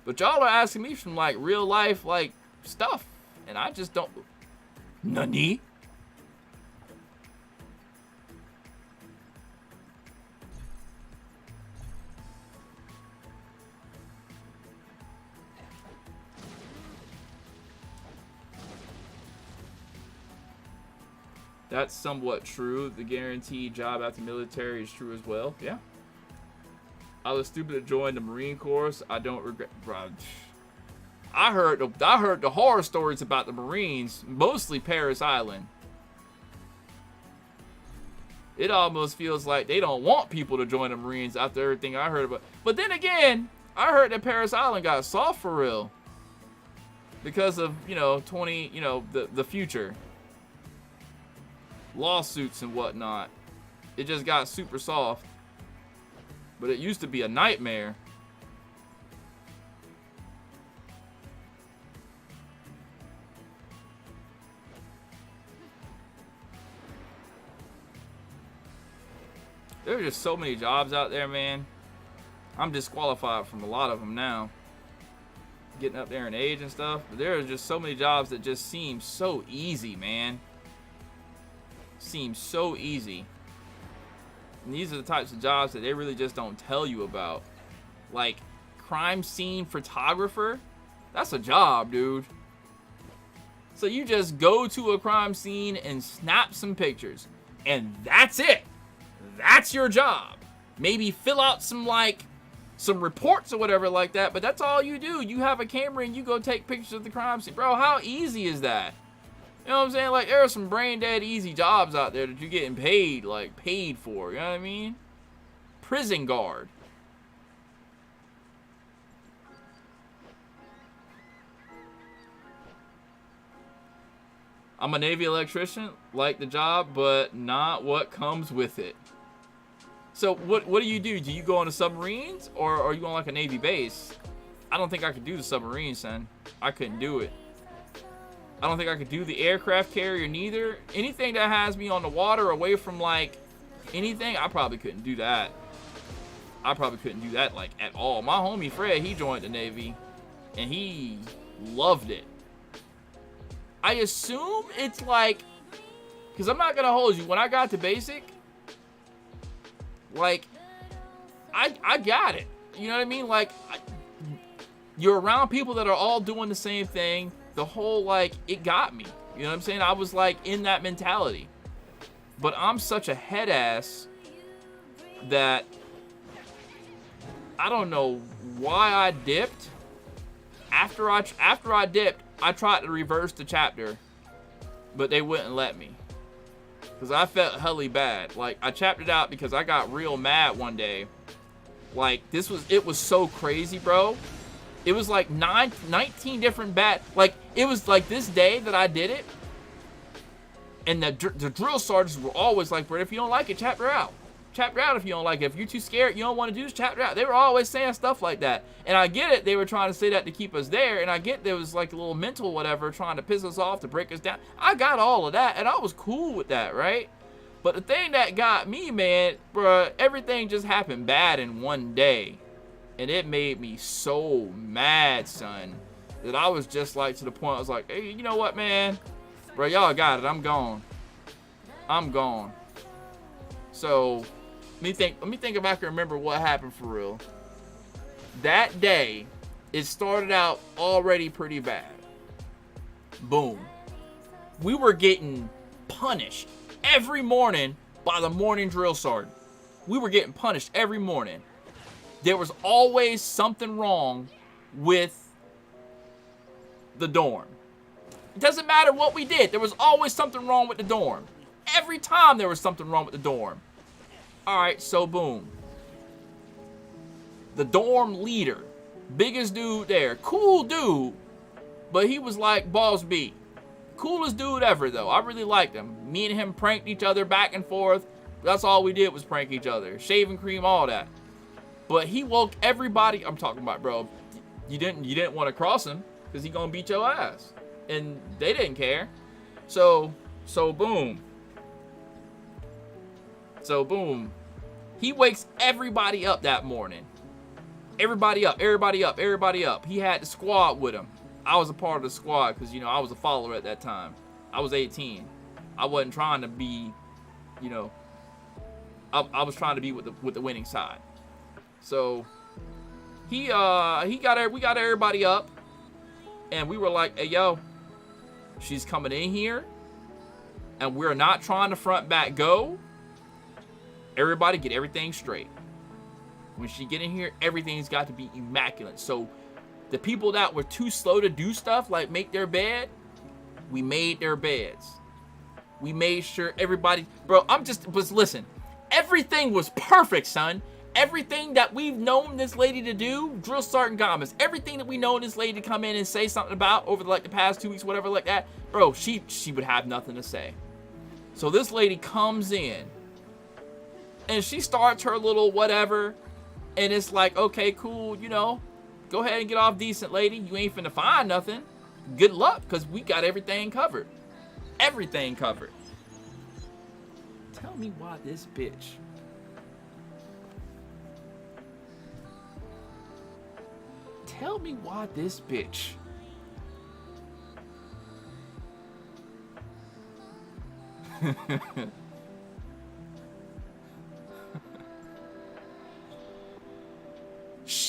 But y'all are asking me some, like, real life, like, stuff. And I just don't... Nani? That's somewhat true. The guaranteed job after military is true as well. Yeah. I was stupid to join the Marine Corps. I don't regret... Bro, I heard the horror stories about the Marines, mostly Paris Island. It almost feels like they don't want people to join the Marines after everything I heard about. But then again, I heard that Paris Island got soft for real. Because of, you know, the future. Lawsuits and whatnot. It just got super soft. But it used to be a nightmare. There are just so many jobs out there, man. I'm disqualified from a lot of them now. Getting up there in age and stuff. But there are just so many jobs that just seem so easy, man. Seem so easy. And these are the types of jobs that they really just don't tell you about. Like, crime scene photographer, that's a job, dude. So you just go to a crime scene and snap some pictures, and that's it. That's your job. Maybe fill out some reports or whatever like that, but that's all you do. You have a camera and you go take pictures of the crime scene. Bro, how easy is that? You know what I'm saying? Like, there are some brain dead easy jobs out there that you're getting paid for. You know what I mean? Prison guard. I'm a Navy electrician, like the job, but not what comes with it. So what do you do? Do you go on the submarines, or are you on like a Navy base? I don't think I could do the submarine, son. I couldn't do it. I don't think I could do the aircraft carrier neither. Anything that has me on the water away from like anything, I probably couldn't do that. I probably couldn't do that like at all. My homie Fred, he joined the Navy and he loved it. I assume it's like, because I'm not gonna hold you, when I got to basic, like I got it. You know what I mean? Like, you're around people that are all doing the same thing. The whole, like, it got me. You know what I'm saying? I was like in that mentality. But I'm such a head ass that I don't know why I dipped. After I dipped, I tried to reverse the chapter, but they wouldn't let me. Because I felt helly bad. Like, I chaptered out because I got real mad one day. Like, it was so crazy, bro. It was like 19 different like, it was like this day that I did it. And the drill sergeants were always like, bro, if you don't like it, chapter out. Chapter out if you don't like it. If you're too scared, you don't want to do this, chapter out. They were always saying stuff like that. And I get it. They were trying to say that to keep us there. And I get there was like a little mental whatever trying to piss us off, to break us down. I got all of that. And I was cool with that, right? But the thing that got me, man, bruh, everything just happened bad in one day. And it made me so mad, son, that I was just like to the point, I was like, hey, you know what, man? Bro, y'all got it. I'm gone. I'm gone. So, let me think if I can remember what happened for real. That day, it started out already pretty bad. Boom. We were getting punished every morning by the morning drill sergeant. We were getting punished every morning. There was always something wrong with the dorm. It doesn't matter what we did. There was always something wrong with the dorm. Every time there was something wrong with the dorm. Alright, so boom. The dorm leader. Biggest dude there. Cool dude. But he was like Boss B. Coolest dude ever, though. I really liked him. Me and him pranked each other back and forth. That's all we did was prank each other. Shaving cream, all that. But he woke everybody. I'm talking about, bro. You didn't want to cross him because he gonna beat your ass. And they didn't care. So boom. So boom. He wakes everybody up that morning. Everybody up. He had the squad with him. I was a part of the squad because, you know, I was a follower at that time. I was 18. I wasn't trying to be, you know, I was trying to be with the winning side. So we got everybody up, and we were like, hey, yo, she's coming in here, and we're not trying to front back go. Everybody get everything straight. When she get in here, everything's got to be immaculate. So the people that were too slow to do stuff, like make their bed, we made their beds. We made sure everybody, bro, listen, everything was perfect, son. Everything that we've known this lady to do, Drill Sergeant Gomez, everything that we know this lady to come in and say something about over the past 2 weeks, whatever like that, bro, she would have nothing to say. So this lady comes in, and she starts her little whatever, and it's like, okay, cool, you know, go ahead and get off decent, lady. You ain't finna find nothing. Good luck, because we got everything covered. Everything covered. Tell me why this bitch. Tell me why this bitch.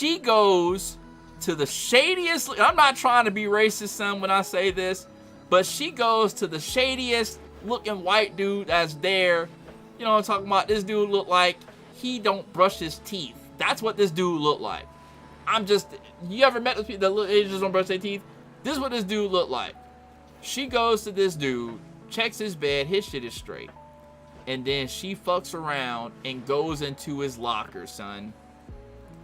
she goes to the shadiest, I'm not trying to be racist, son, when I say this, but she goes to the shadiest looking white dude that's there. You know what I'm talking about? This dude look like he don't brush his teeth. That's what this dude look like. You ever met those people that they just don't brush their teeth? This is what this dude look like. She goes to this dude, checks his bed, his shit is straight. And then she fucks around and goes into his locker, son.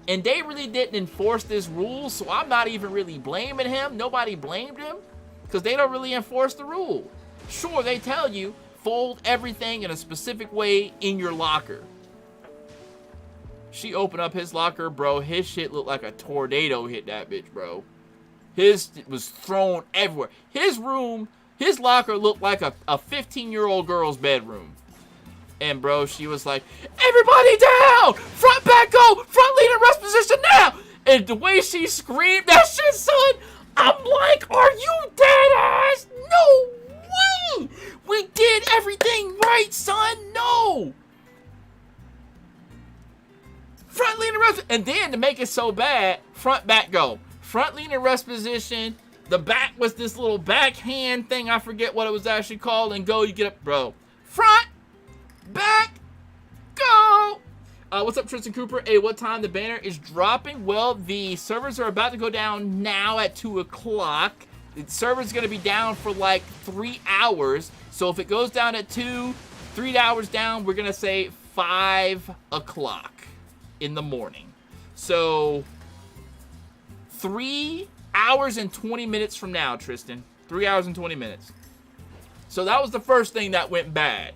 And they really didn't enforce this rule, so I'm not even really blaming him. Nobody blamed him because they don't really enforce the rule. Sure, they tell you, fold everything in a specific way in your locker. She opened up his locker, bro. His shit looked like a tornado hit that bitch, bro. His was thrown everywhere. His room, his locker looked like a 15-year-old girl's bedroom. And, bro, she was like, everybody down! Front, back, go! Front, lead, and rest position now! And the way she screamed that shit, son, I'm like, are you dead ass? No way! We did everything right, son! No! Front, lead, and rest. And then, to make it so bad, front, back, go. Front, lead, and rest position. The back was this little backhand thing. I forget what it was actually called. And go, you get up, bro. Front, back, go. What's up, Tristan Cooper? Hey, what time the banner is dropping? Well, the servers are about to go down now at 2 o'clock. The server's going to be down for like 3 hours. So if it goes down at 2, 3 hours down, we're going to say 5 o'clock in the morning. So 3 hours and 20 minutes from now, Tristan. 3 hours and 20 minutes. So that was the first thing that went bad.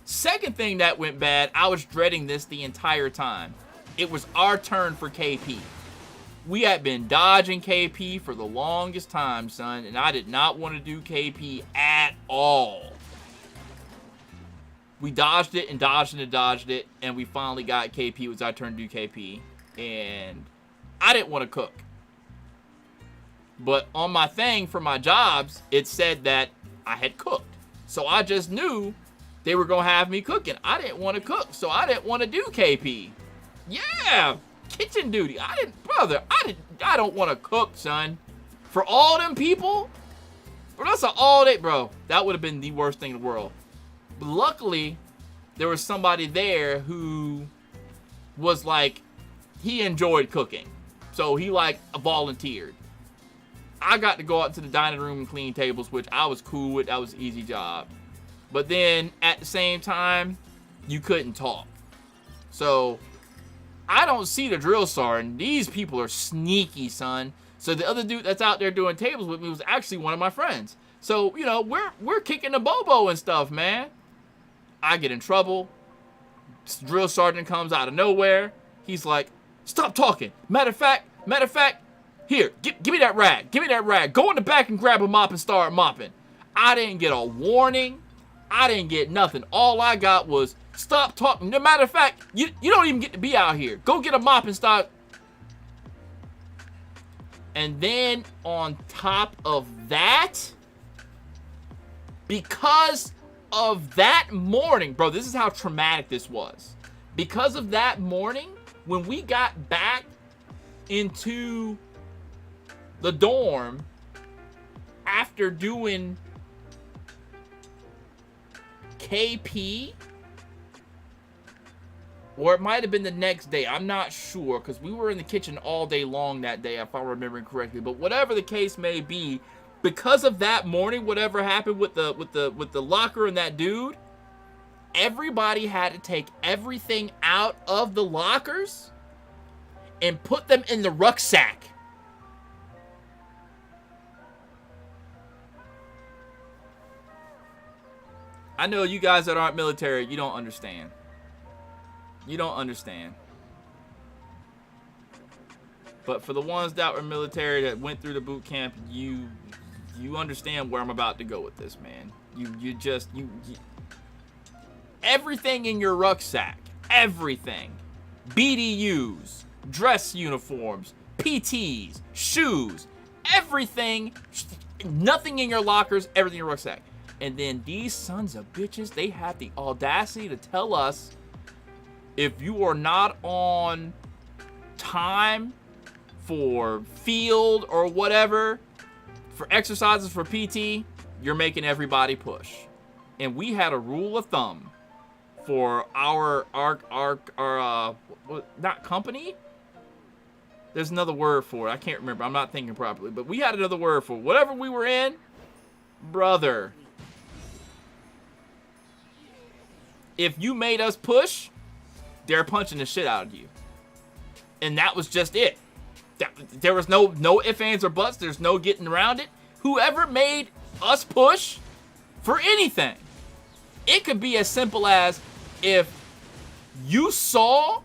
Second thing that went bad, I was dreading this the entire time. It was our turn for KP. We had been dodging KP for the longest time, son, and I did not want to do KP at all. We dodged it and dodged it and dodged it, and we finally got KP. It was our turn to do KP, and I didn't want to cook. But on my thing for my jobs, it said that I had cooked. So I just knew they were going to have me cooking. I didn't want to cook, so I didn't want to do KP. Yeah, kitchen duty. I don't want to cook, son. For all them people, bro, that's an all day, bro. That would have been the worst thing in the world. But luckily, there was somebody there who was like, he enjoyed cooking. So he like volunteered. I got to go out to the dining room and clean tables, which I was cool with. That was an easy job. But then, at the same time, you couldn't talk. So, I don't see the drill sergeant. These people are sneaky, son. So, the other dude that's out there doing tables with me was actually one of my friends. So, you know, we're kicking the bobo and stuff, man. I get in trouble. Drill sergeant comes out of nowhere. He's like, stop talking. Matter of fact, here, give me that rag. Give me that rag. Go in the back and grab a mop and start mopping. I didn't get a warning. I didn't get nothing. All I got was, stop talking. No matter of fact, you don't even get to be out here. Go get a mop and start. And then on top of that, because of that morning, bro, this is how traumatic this was. Because of that morning, when we got back into the dorm after doing KP, or it might have been the next day, I'm not sure, because we were in the kitchen all day long that day, if I'm remembering correctly. But whatever the case may be, because of that morning, whatever happened with the locker and that dude, everybody had to take everything out of the lockers and put them in the rucksack. I know you guys that aren't military, you don't understand. You don't understand. But for the ones that were military that went through the boot camp, you understand where I'm about to go with this, man. You everything in your rucksack, everything. BDUs, dress uniforms, PTs, shoes, everything, nothing in your lockers, everything in your rucksack. And then these sons of bitches, they had the audacity to tell us, if you are not on time, for field or whatever, for exercises, for PT, you're making everybody push. And we had a rule of thumb for our not company. There's another word for it. I can't remember. I'm not thinking properly. But we had another word for whatever we were in. Brother. If you made us push, they're punching the shit out of you. And that was just it. There was no ifs, ands, or buts. There's no getting around it. Whoever made us push for anything. It could be as simple as if you saw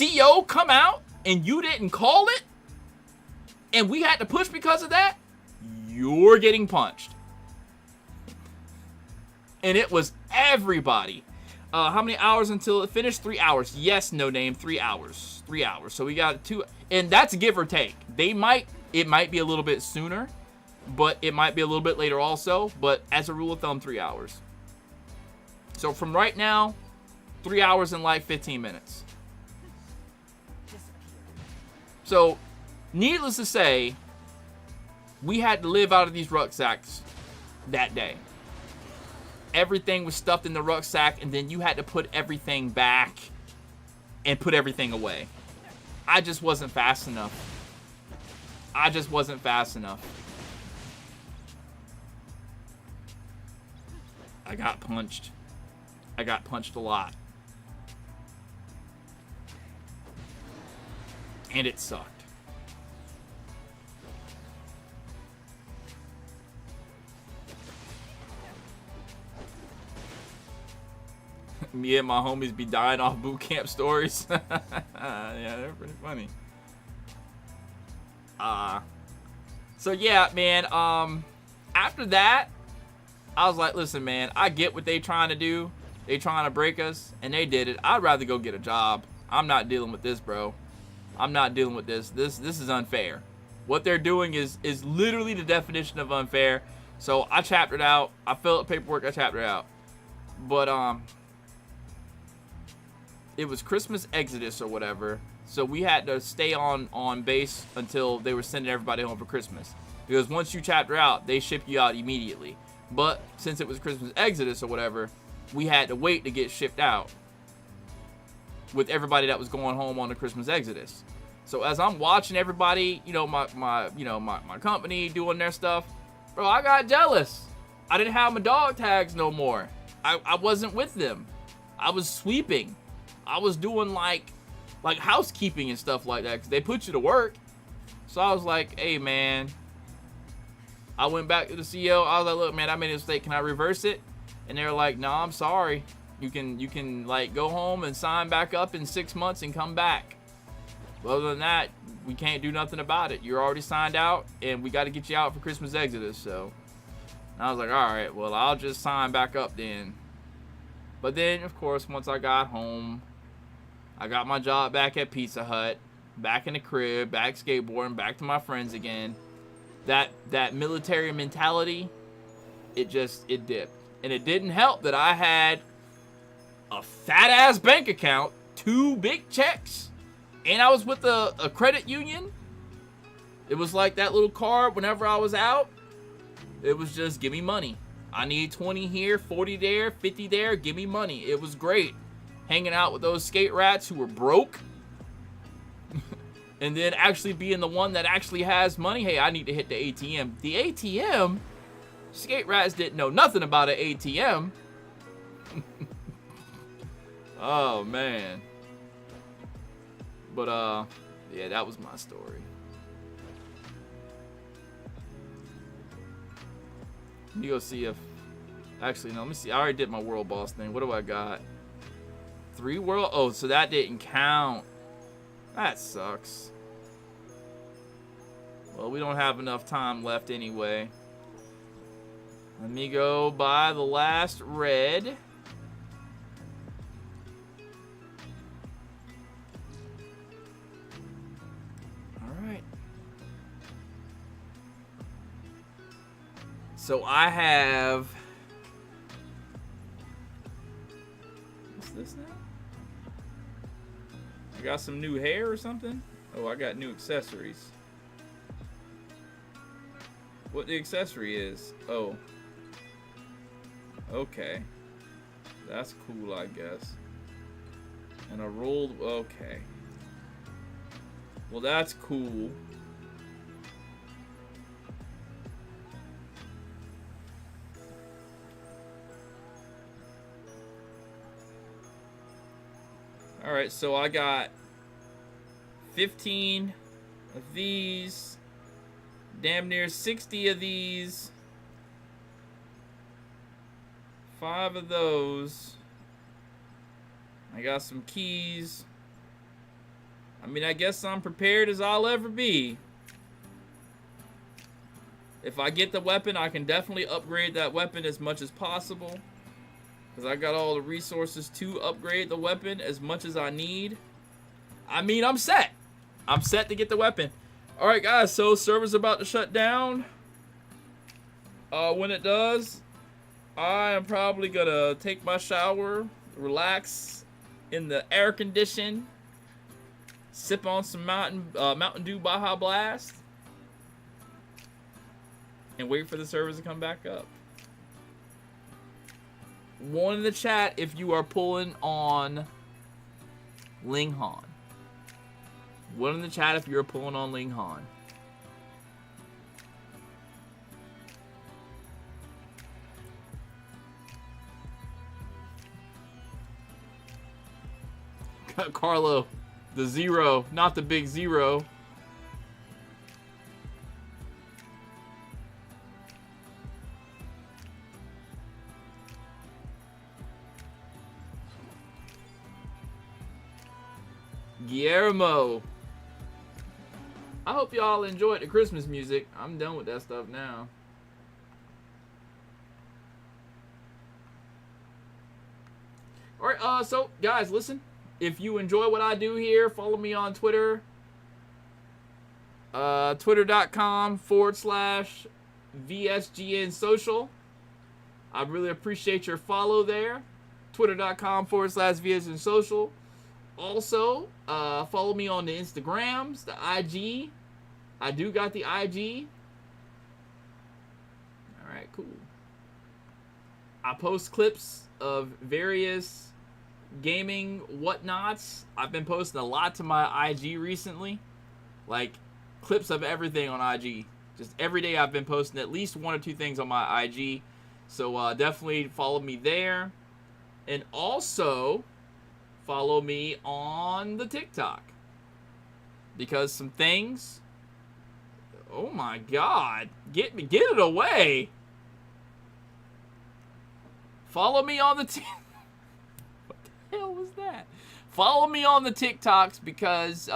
CO come out and you didn't call it and we had to push because of that, you're getting punched. And it was everybody. How many hours until it finished? 3 hours. Yes, no name, 3 hours. 3 hours. So we got 2, and that's give or take. It might be a little bit sooner, but it might be a little bit later also. But as a rule of thumb, 3 hours. So from right now, 3 hours and like 15 minutes. So, needless to say, we had to live out of these rucksacks that day. Everything was stuffed in the rucksack, and then you had to put everything back and put everything away. I just wasn't fast enough. I just wasn't fast enough. I got punched. I got punched a lot. And it sucked. Me and my homies be dying off boot camp stories. Yeah, they're pretty funny. So yeah, man, after that, I was like, listen, man, I get what they trying to do. They trying to break us, and they did it. I'd rather go get a job. I'm not dealing with this, bro. I'm not dealing with this. This is unfair. What they're doing is literally the definition of unfair. So I chaptered out. I filled out paperwork. I chaptered out. But it was Christmas Exodus or whatever. So we had to stay on base until they were sending everybody home for Christmas. Because once you chapter out, they ship you out immediately. But since it was Christmas Exodus or whatever, we had to wait to get shipped out with everybody that was going home on the Christmas Exodus. So as I'm watching everybody, my company doing their stuff, bro, I got jealous. I didn't have my dog tags no more. I wasn't with them. I was sweeping. I was doing like housekeeping and stuff like that because they put you to work. So I was like, hey, man. I went back to the CEO. I was like, look, man, I made a mistake. Can I reverse it? And they were like, no, I'm sorry. You can like go home and sign back up in 6 months and come back. But other than that, we can't do nothing about it. You're already signed out, and we got to get you out for Christmas Exodus. So I was like, all right, well, I'll just sign back up then. But then, of course, once I got home, I got my job back at Pizza Hut, back in the crib, back skateboarding, back to my friends again. That military mentality, it dipped. And it didn't help that I had a fat-ass bank account, 2 big checks, and I was with a credit union. It was like that little card whenever I was out. It was just, give me money. I need 20 here, 40 there, 50 there, give me money. It was great. Hanging out with those skate rats who were broke. And then actually being the one that actually has money. Hey, I need to hit the ATM. The ATM? Skate rats didn't know nothing about an ATM. Oh, man. But, yeah, that was my story. Let me go see if... Actually, no, let me see. I already did my world boss thing. What do I got? 3 world... Oh, so that didn't count. That sucks. Well, we don't have enough time left anyway. Let me go buy the last red. Alright. So I have... What's this now? I got some new hair or something? Oh, I got new accessories. What the accessory is? Oh. Okay. That's cool, I guess. And a rolled... Okay. Well, that's cool. Alright, so I got 15 of these. Damn near 60 of these. 5 of those. I got some keys. I mean, I guess I'm prepared as I'll ever be. If I get the weapon, I can definitely upgrade that weapon as much as possible. Because I got all the resources to upgrade the weapon as much as I need. I mean, I'm set. I'm set to get the weapon. Alright, guys, so server's about to shut down. When it does, I am probably going to take my shower, relax in the air condition, sip on some Mountain Dew Baja Blast, and wait for the servers to come back up. One in the chat if you are pulling on Ling Han. One in the chat if you're pulling on Ling Han. Carlo, the zero, not the big zero. Guillermo. I hope y'all enjoyed the Christmas music. I'm done with that stuff now. Alright, so guys, listen. If you enjoy what I do here, follow me on Twitter. Twitter.com/VSGN Social. I really appreciate your follow there. Twitter.com/VSGN Social. Also, follow me on the Instagrams, the IG. I do got the IG. Alright, cool. I post clips of various gaming whatnots. I've been posting a lot to my IG recently. Like, clips of everything on IG. Just every day I've been posting at least 1 or 2 things on my IG. So, definitely follow me there. And also, follow me on the TikTok. Because some things... Oh my god. Get it away. Follow me on the... What the hell was that? Follow me on the TikToks because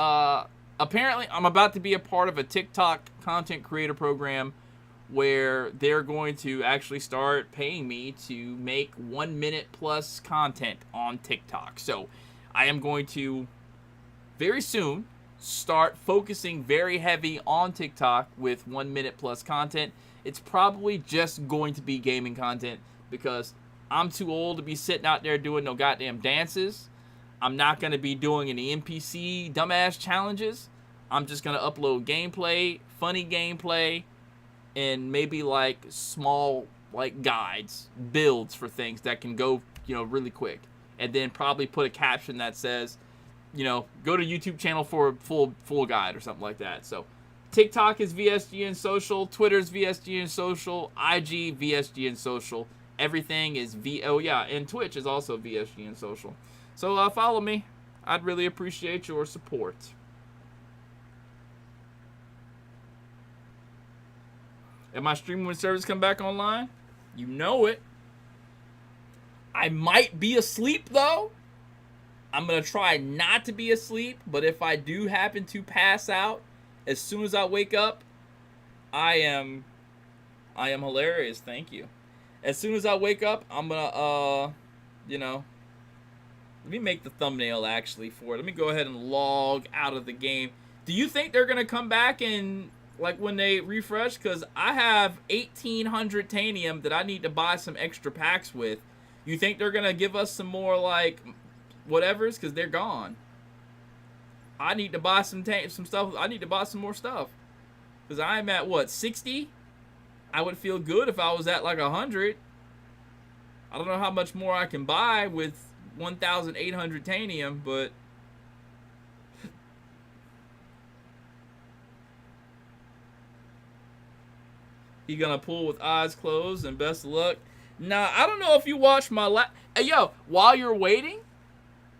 apparently I'm about to be a part of a TikTok content creator program where they're going to actually start paying me to make 1 minute plus content on TikTok. So I am going to very soon start focusing very heavy on TikTok with 1 minute plus content. It's probably just going to be gaming content because I'm too old to be sitting out there doing no goddamn dances. I'm not going to be doing any NPC dumbass challenges. I'm just going to upload gameplay, funny gameplay, and maybe like small like guides, builds for things that can go, you know, really quick. And then probably put a caption that says, you know, go to YouTube channel for a full guide or something like that. So TikTok is VSGN Social, Twitter's VSGN Social, IG VSGN Social. Everything is oh yeah, and Twitch is also VSGN Social. So follow me. I'd really appreciate your support. Am I streaming when servers come back online? You know it. I might be asleep though. I'm gonna try not to be asleep, but if I do happen to pass out, as soon as I wake up, I am hilarious. Thank you. As soon as I wake up, I'm gonna you know, let me make the thumbnail actually for it. Let me go ahead and log out of the game. Do you think they're gonna come back and like when they refresh? Because I have 1,800 tanium that I need to buy some extra packs with. You think they're gonna give us some more like whatevers? Because they're gone. I need to buy some stuff. I need to buy some more stuff. Because I'm at, what, 60? I would feel good if I was at like 100. I don't know how much more I can buy with 1,800 tanium, but he gonna pull with eyes closed and best of luck. Nah, I don't know if you watched my Hey, yo, while you're waiting,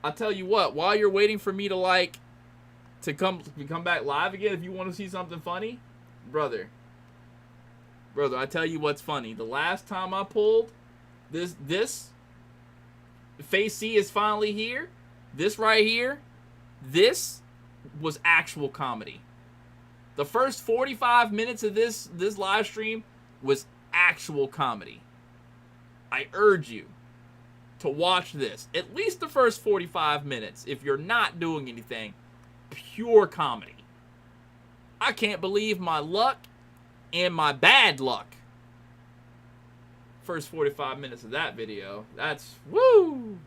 I'll tell you what. While you're waiting for me to come back live again, if you want to see something funny, brother, I tell you what's funny. The last time I pulled this Phase C is finally here. This right here, this was actual comedy. The first 45 minutes of this live stream was actual comedy. I urge you to watch this. At least the first 45 minutes. If you're not doing anything, pure comedy. I can't believe my luck and my bad luck. First 45 minutes of that video. That's woo!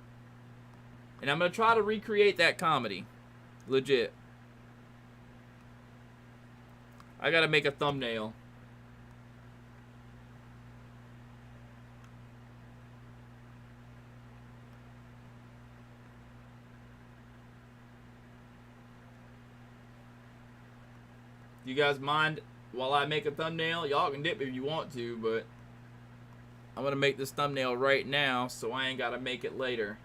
And I'm going to try to recreate that comedy. Legit. I got to make a thumbnail. You guys mind while I make a thumbnail? Y'all can dip if you want to, but I'm going to make this thumbnail right now so I ain't got to make it later.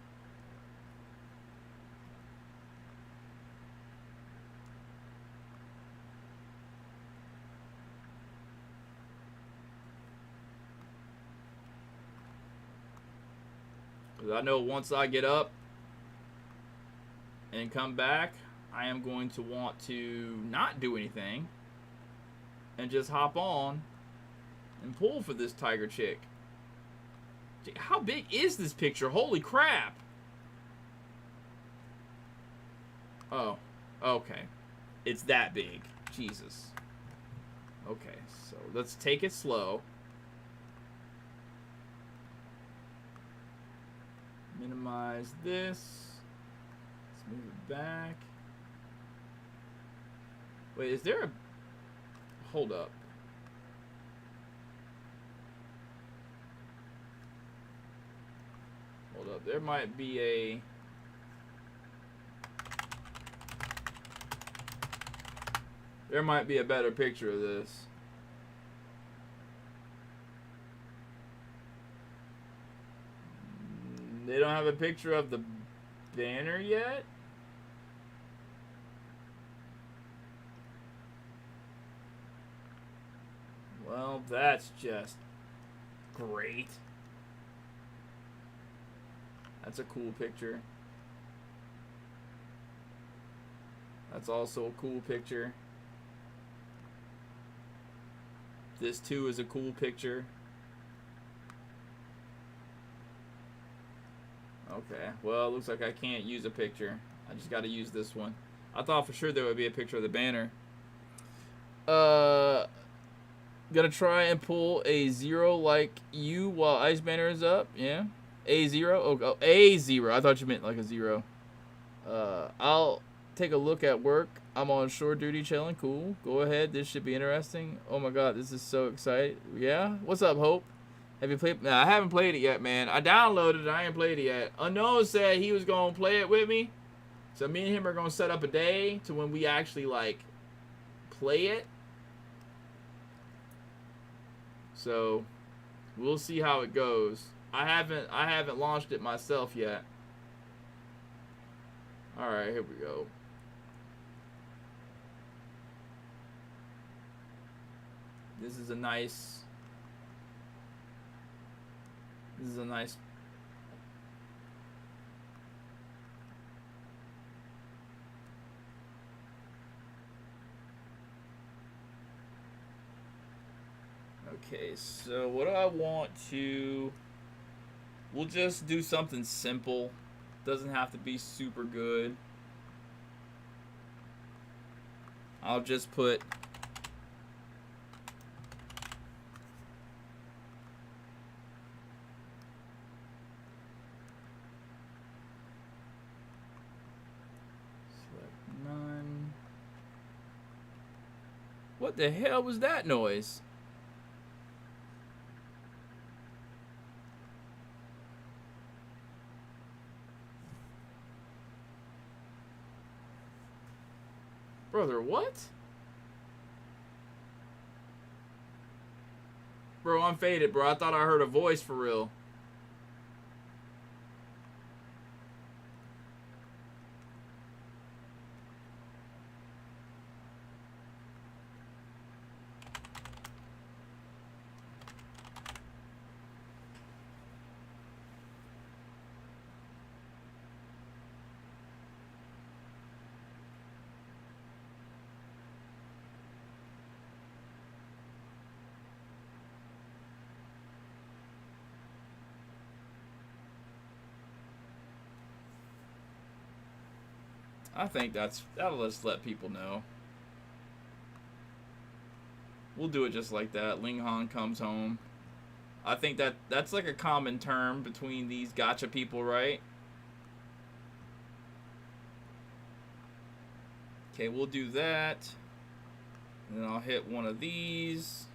Because I know once I get up and come back, I am going to want to not do anything and just hop on and pull for this tiger chick. How big is this picture? Holy crap. Oh, okay. It's that big. Jesus. Okay, so let's take it slow. Minimize this. Let's move it back. Wait, is there a... Hold up. Hold up. There might be a... There might be a better picture of this. They don't have a picture of the banner yet? Well, that's just great. That's a cool picture. That's also a cool picture. This too is a cool picture. Okay, well, it looks like I can't use a picture. I just got to use this one. I thought for sure there would be a picture of the banner. Gonna try and pull a 0 like you while Ice Banner is up. Yeah. A0? Oh, A0. I thought you meant like a 0. I'll take a look at work. I'm on shore duty chilling. Cool. Go ahead. This should be interesting. Oh my god, this is so exciting. Yeah? What's up, Hope? Have you played? Nah, I haven't played it yet, man. I downloaded it. I ain't played it yet. Unknown said he was going to play it with me. So me and him are going to set up a day to when we actually, like, play it. So, we'll see how it goes. I haven't launched it myself yet. Alright, here we go. This is a nice... This is a nice... Okay, so what do I want to... We'll just do something simple. Doesn't have to be super good. I'll just put... Select none. What the hell was that noise? Brother, what? Bro, I'm faded, bro. I thought I heard a voice for real. I think that'll just let people know. We'll do it just like that. Ling Han comes home. I think that's like a common term between these gacha people, right? Okay, we'll do that. And then I'll hit one of these.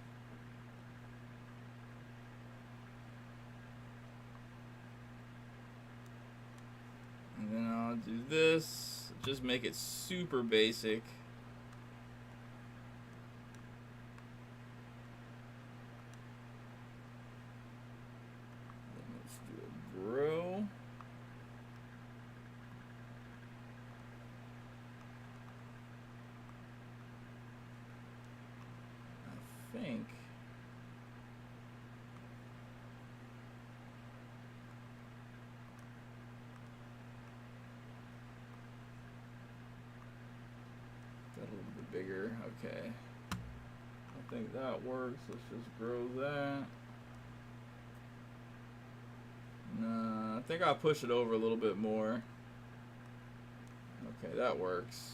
And then I'll do this. Just make it super basic. Then let's do a bro. I think. That a little bit bigger. Okay. I think that works. Let's just grow that. Nah, I think I'll push it over a little bit more. Okay, that works.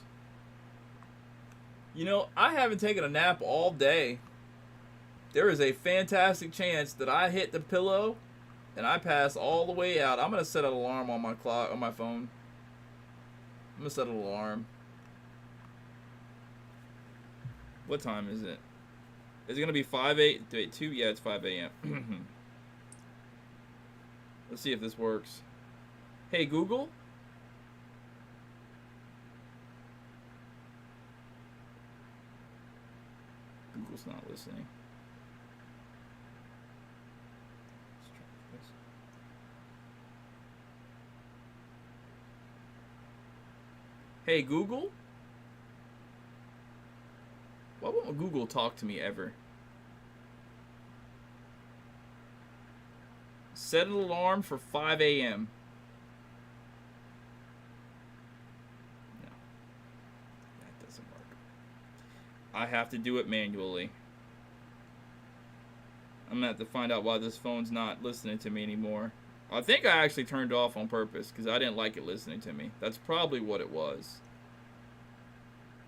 You know, I haven't taken a nap all day. There is a fantastic chance that I hit the pillow and I pass all the way out. I'm gonna set an alarm on my clock on my phone. I'm gonna set an alarm. What time is it? Is it gonna be 2? Yeah, it's 5 a.m. Let's see if this works. Hey Google. Google's not listening. Hey Google. Why won't Google talk to me ever? Set an alarm for 5 a.m. No. That doesn't work. I have to do it manually. I'm gonna have to find out why this phone's not listening to me anymore. I think I actually turned it off on purpose because I didn't like it listening to me. That's probably what it was.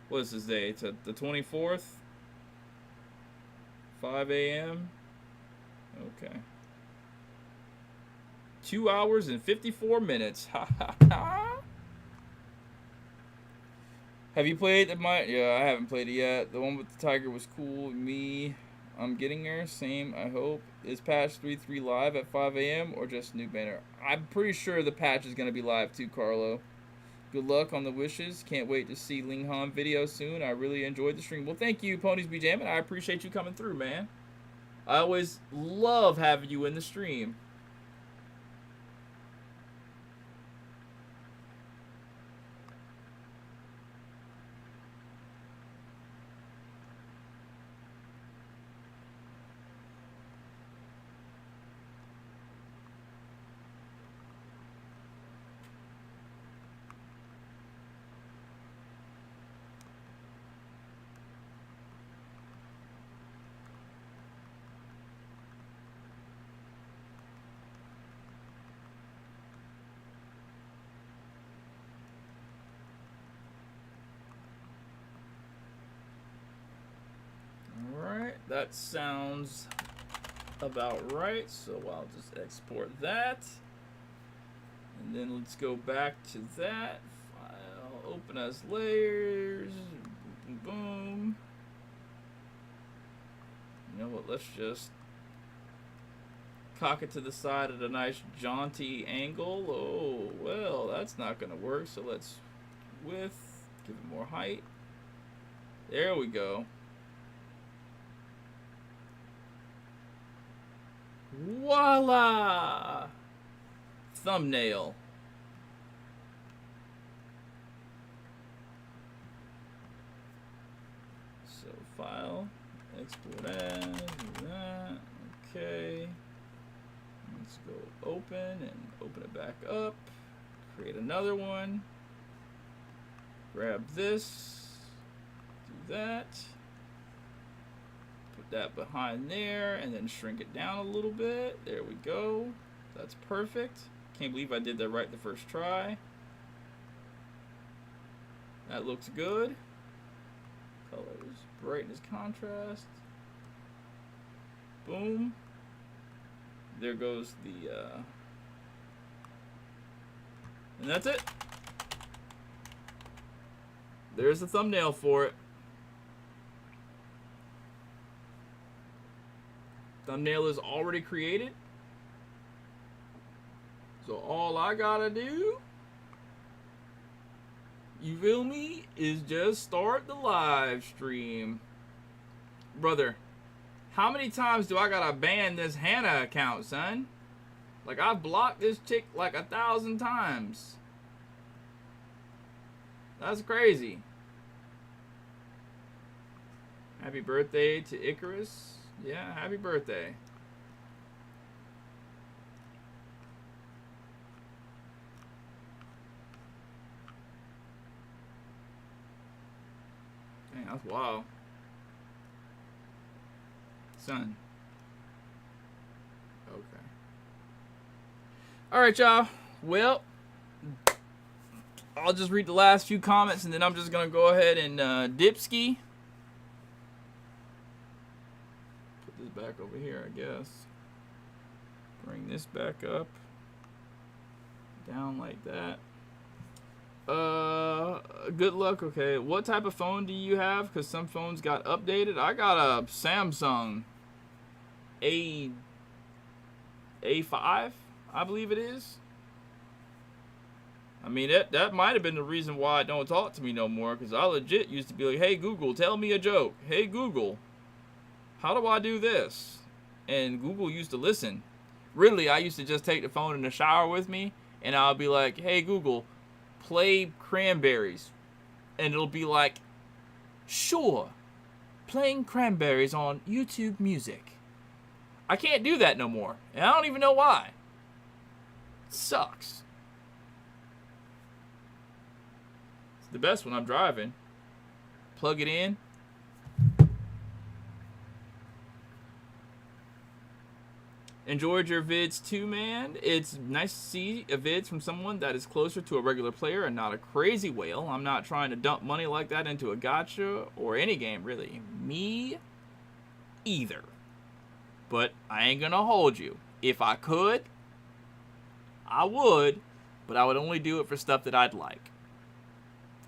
What is this day? It's the 24th? 5 a.m.? Okay. 2 hours and 54 minutes. Have you played yeah, I haven't played it yet. The one with the tiger was cool. I'm getting there. Same, I hope. Is patch 3.3 live at 5 a.m. or just new banner? I'm pretty sure the patch is going to be live too, Carlo. Good luck on the wishes. Can't wait to see Ling Han video soon. I really enjoyed the stream. Well, thank you, Ponies Be Jammin'. I appreciate you coming through, man. I always love having you in the stream. That sounds about right, so I'll just export that. And then let's go back to that file, open as layers, boom, boom. You know what? Let's just cock it to the side at a nice jaunty angle. Oh, well, that's not going to work. So let's width, give it more height. There we go. Voila! Thumbnail. So file, export as, do that. Okay. Let's go open and open it back up. Create another one. Grab this. Do that. Put that behind there and then shrink it down a little bit. There we go. That's perfect. Can't believe I did that right the first try. That looks good. Colors, brightness, contrast. Boom. There goes the, and that's it. There's the thumbnail for it. Thumbnail is already created. So all I gotta do, you feel me, is just start the live stream. Brother, how many times do I gotta ban this Hannah account, son? Like, I've blocked this chick like 1,000 times. That's crazy. Happy birthday to Icarus. Yeah, happy birthday. Dang, that's wild. Son. Okay. Alright, y'all. Well, I'll just read the last few comments and then I'm just going to go ahead and dipski. Put this back over here, I guess. Bring this back up. Down like that. Good luck. Okay, what type of phone do you have? Because some phones got updated. I got a Samsung A5, I believe it is. I mean, that might have been the reason why I don't talk to me no more, because I legit used to be like, hey Google, tell me a joke. Hey Google, how do I do this? And Google used to listen. Really, I used to just take the phone in the shower with me, and I'll be like, hey Google, play Cranberries. And it'll be like, sure, playing Cranberries on YouTube Music. I can't do that no more, and I don't even know why. It sucks. It's the best when I'm driving. Plug it in. Enjoyed your vids too, man. It's nice to see a vids from someone that is closer to a regular player and not a crazy whale. I'm not trying to dump money like that into a gacha or any game, really. Me either. But I ain't gonna hold you. If I could, I would, but I would only do it for stuff that I'd like.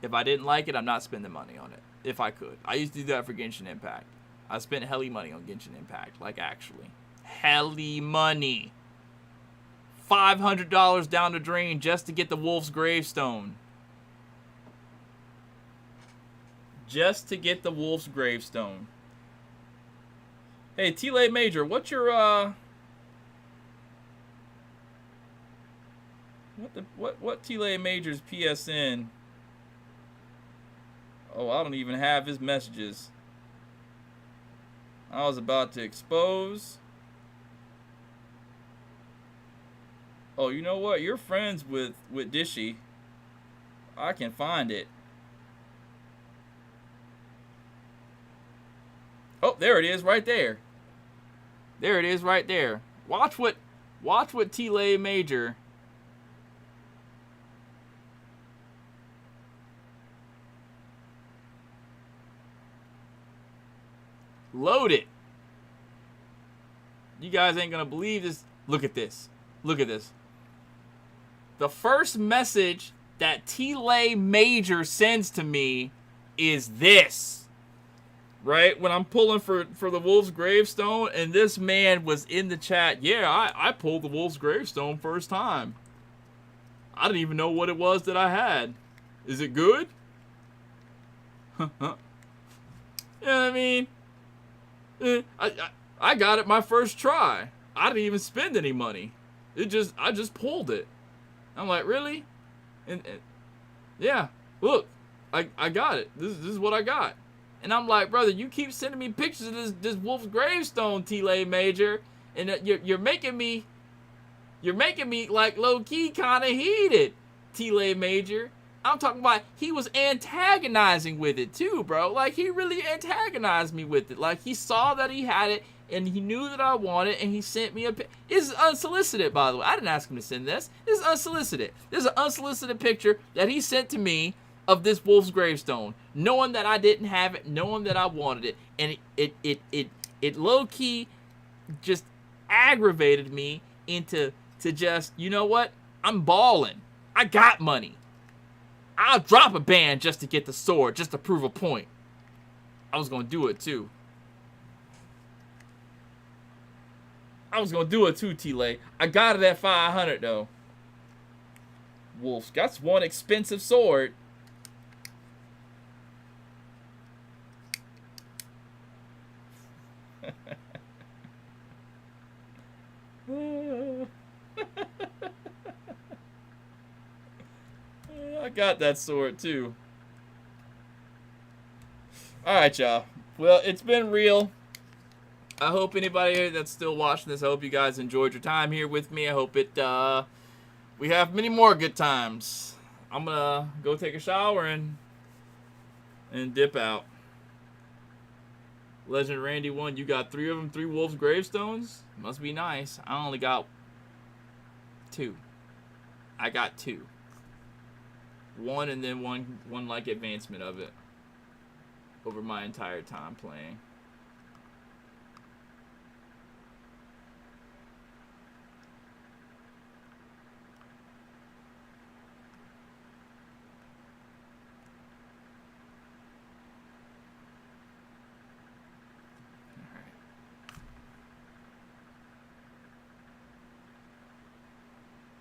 If I didn't like it, I'm not spending money on it. If I could. I used to do that for Genshin Impact. I spent helly money on Genshin Impact, like actually. Helly money. $500 down the drain just to get the Wolf's Gravestone. Just to get the Wolf's Gravestone. Hey, T-Lay Major, what's your what T-Lay Major's PSN? Oh, I don't even have his messages. I was about to expose. Oh, you know what? You're friends with Dishy. I can find it. Oh, there it is right there. There it is right there. Watch what T-Lay Major. Load it. You guys ain't gonna believe this. Look at this. Look at this. The first message that T-Lay Major sends to me is this. right? When I'm pulling for the Wolf's Gravestone, and this man was in the chat. Yeah, I pulled the Wolf's Gravestone first time. I didn't even know what it was that I had. Is it good? You know what I mean? I got it my first try. I didn't even spend any money. I just pulled it. I'm like, really? And yeah, look, I got it. This is what I got. And I'm like, brother, you keep sending me pictures of this Wolf's Gravestone, T-Lay Major, and you're making me like low key kind of heated, T-Lay Major. I'm talking about he was antagonizing with it too, bro. Like, he really antagonized me with it. Like, he saw that he had it, and he knew that I wanted, and he sent me a picture. This is unsolicited, by the way. I didn't ask him to send this. This is unsolicited. This is an unsolicited picture that he sent to me of this Wolf's Gravestone, knowing that I didn't have it, knowing that I wanted it, and it low-key just aggravated me into just, you know what? I'm balling. I got money. I'll drop a band just to get the sword, just to prove a point. I was going to do it too. T-Lay. I got it at 500 though. Wolf, that's one expensive sword. I got that sword too. Alright, y'all. Well, it's been real. I hope anybody that's still watching this, I hope you guys enjoyed your time here with me. I hope we have many more good times. I'm gonna go take a shower and dip out. Legend Randy 1, you got 3 of them, 3 Wolf's Gravestones? Must be nice. I only got 2. I got 2. 1 and then one like advancement of it over my entire time playing.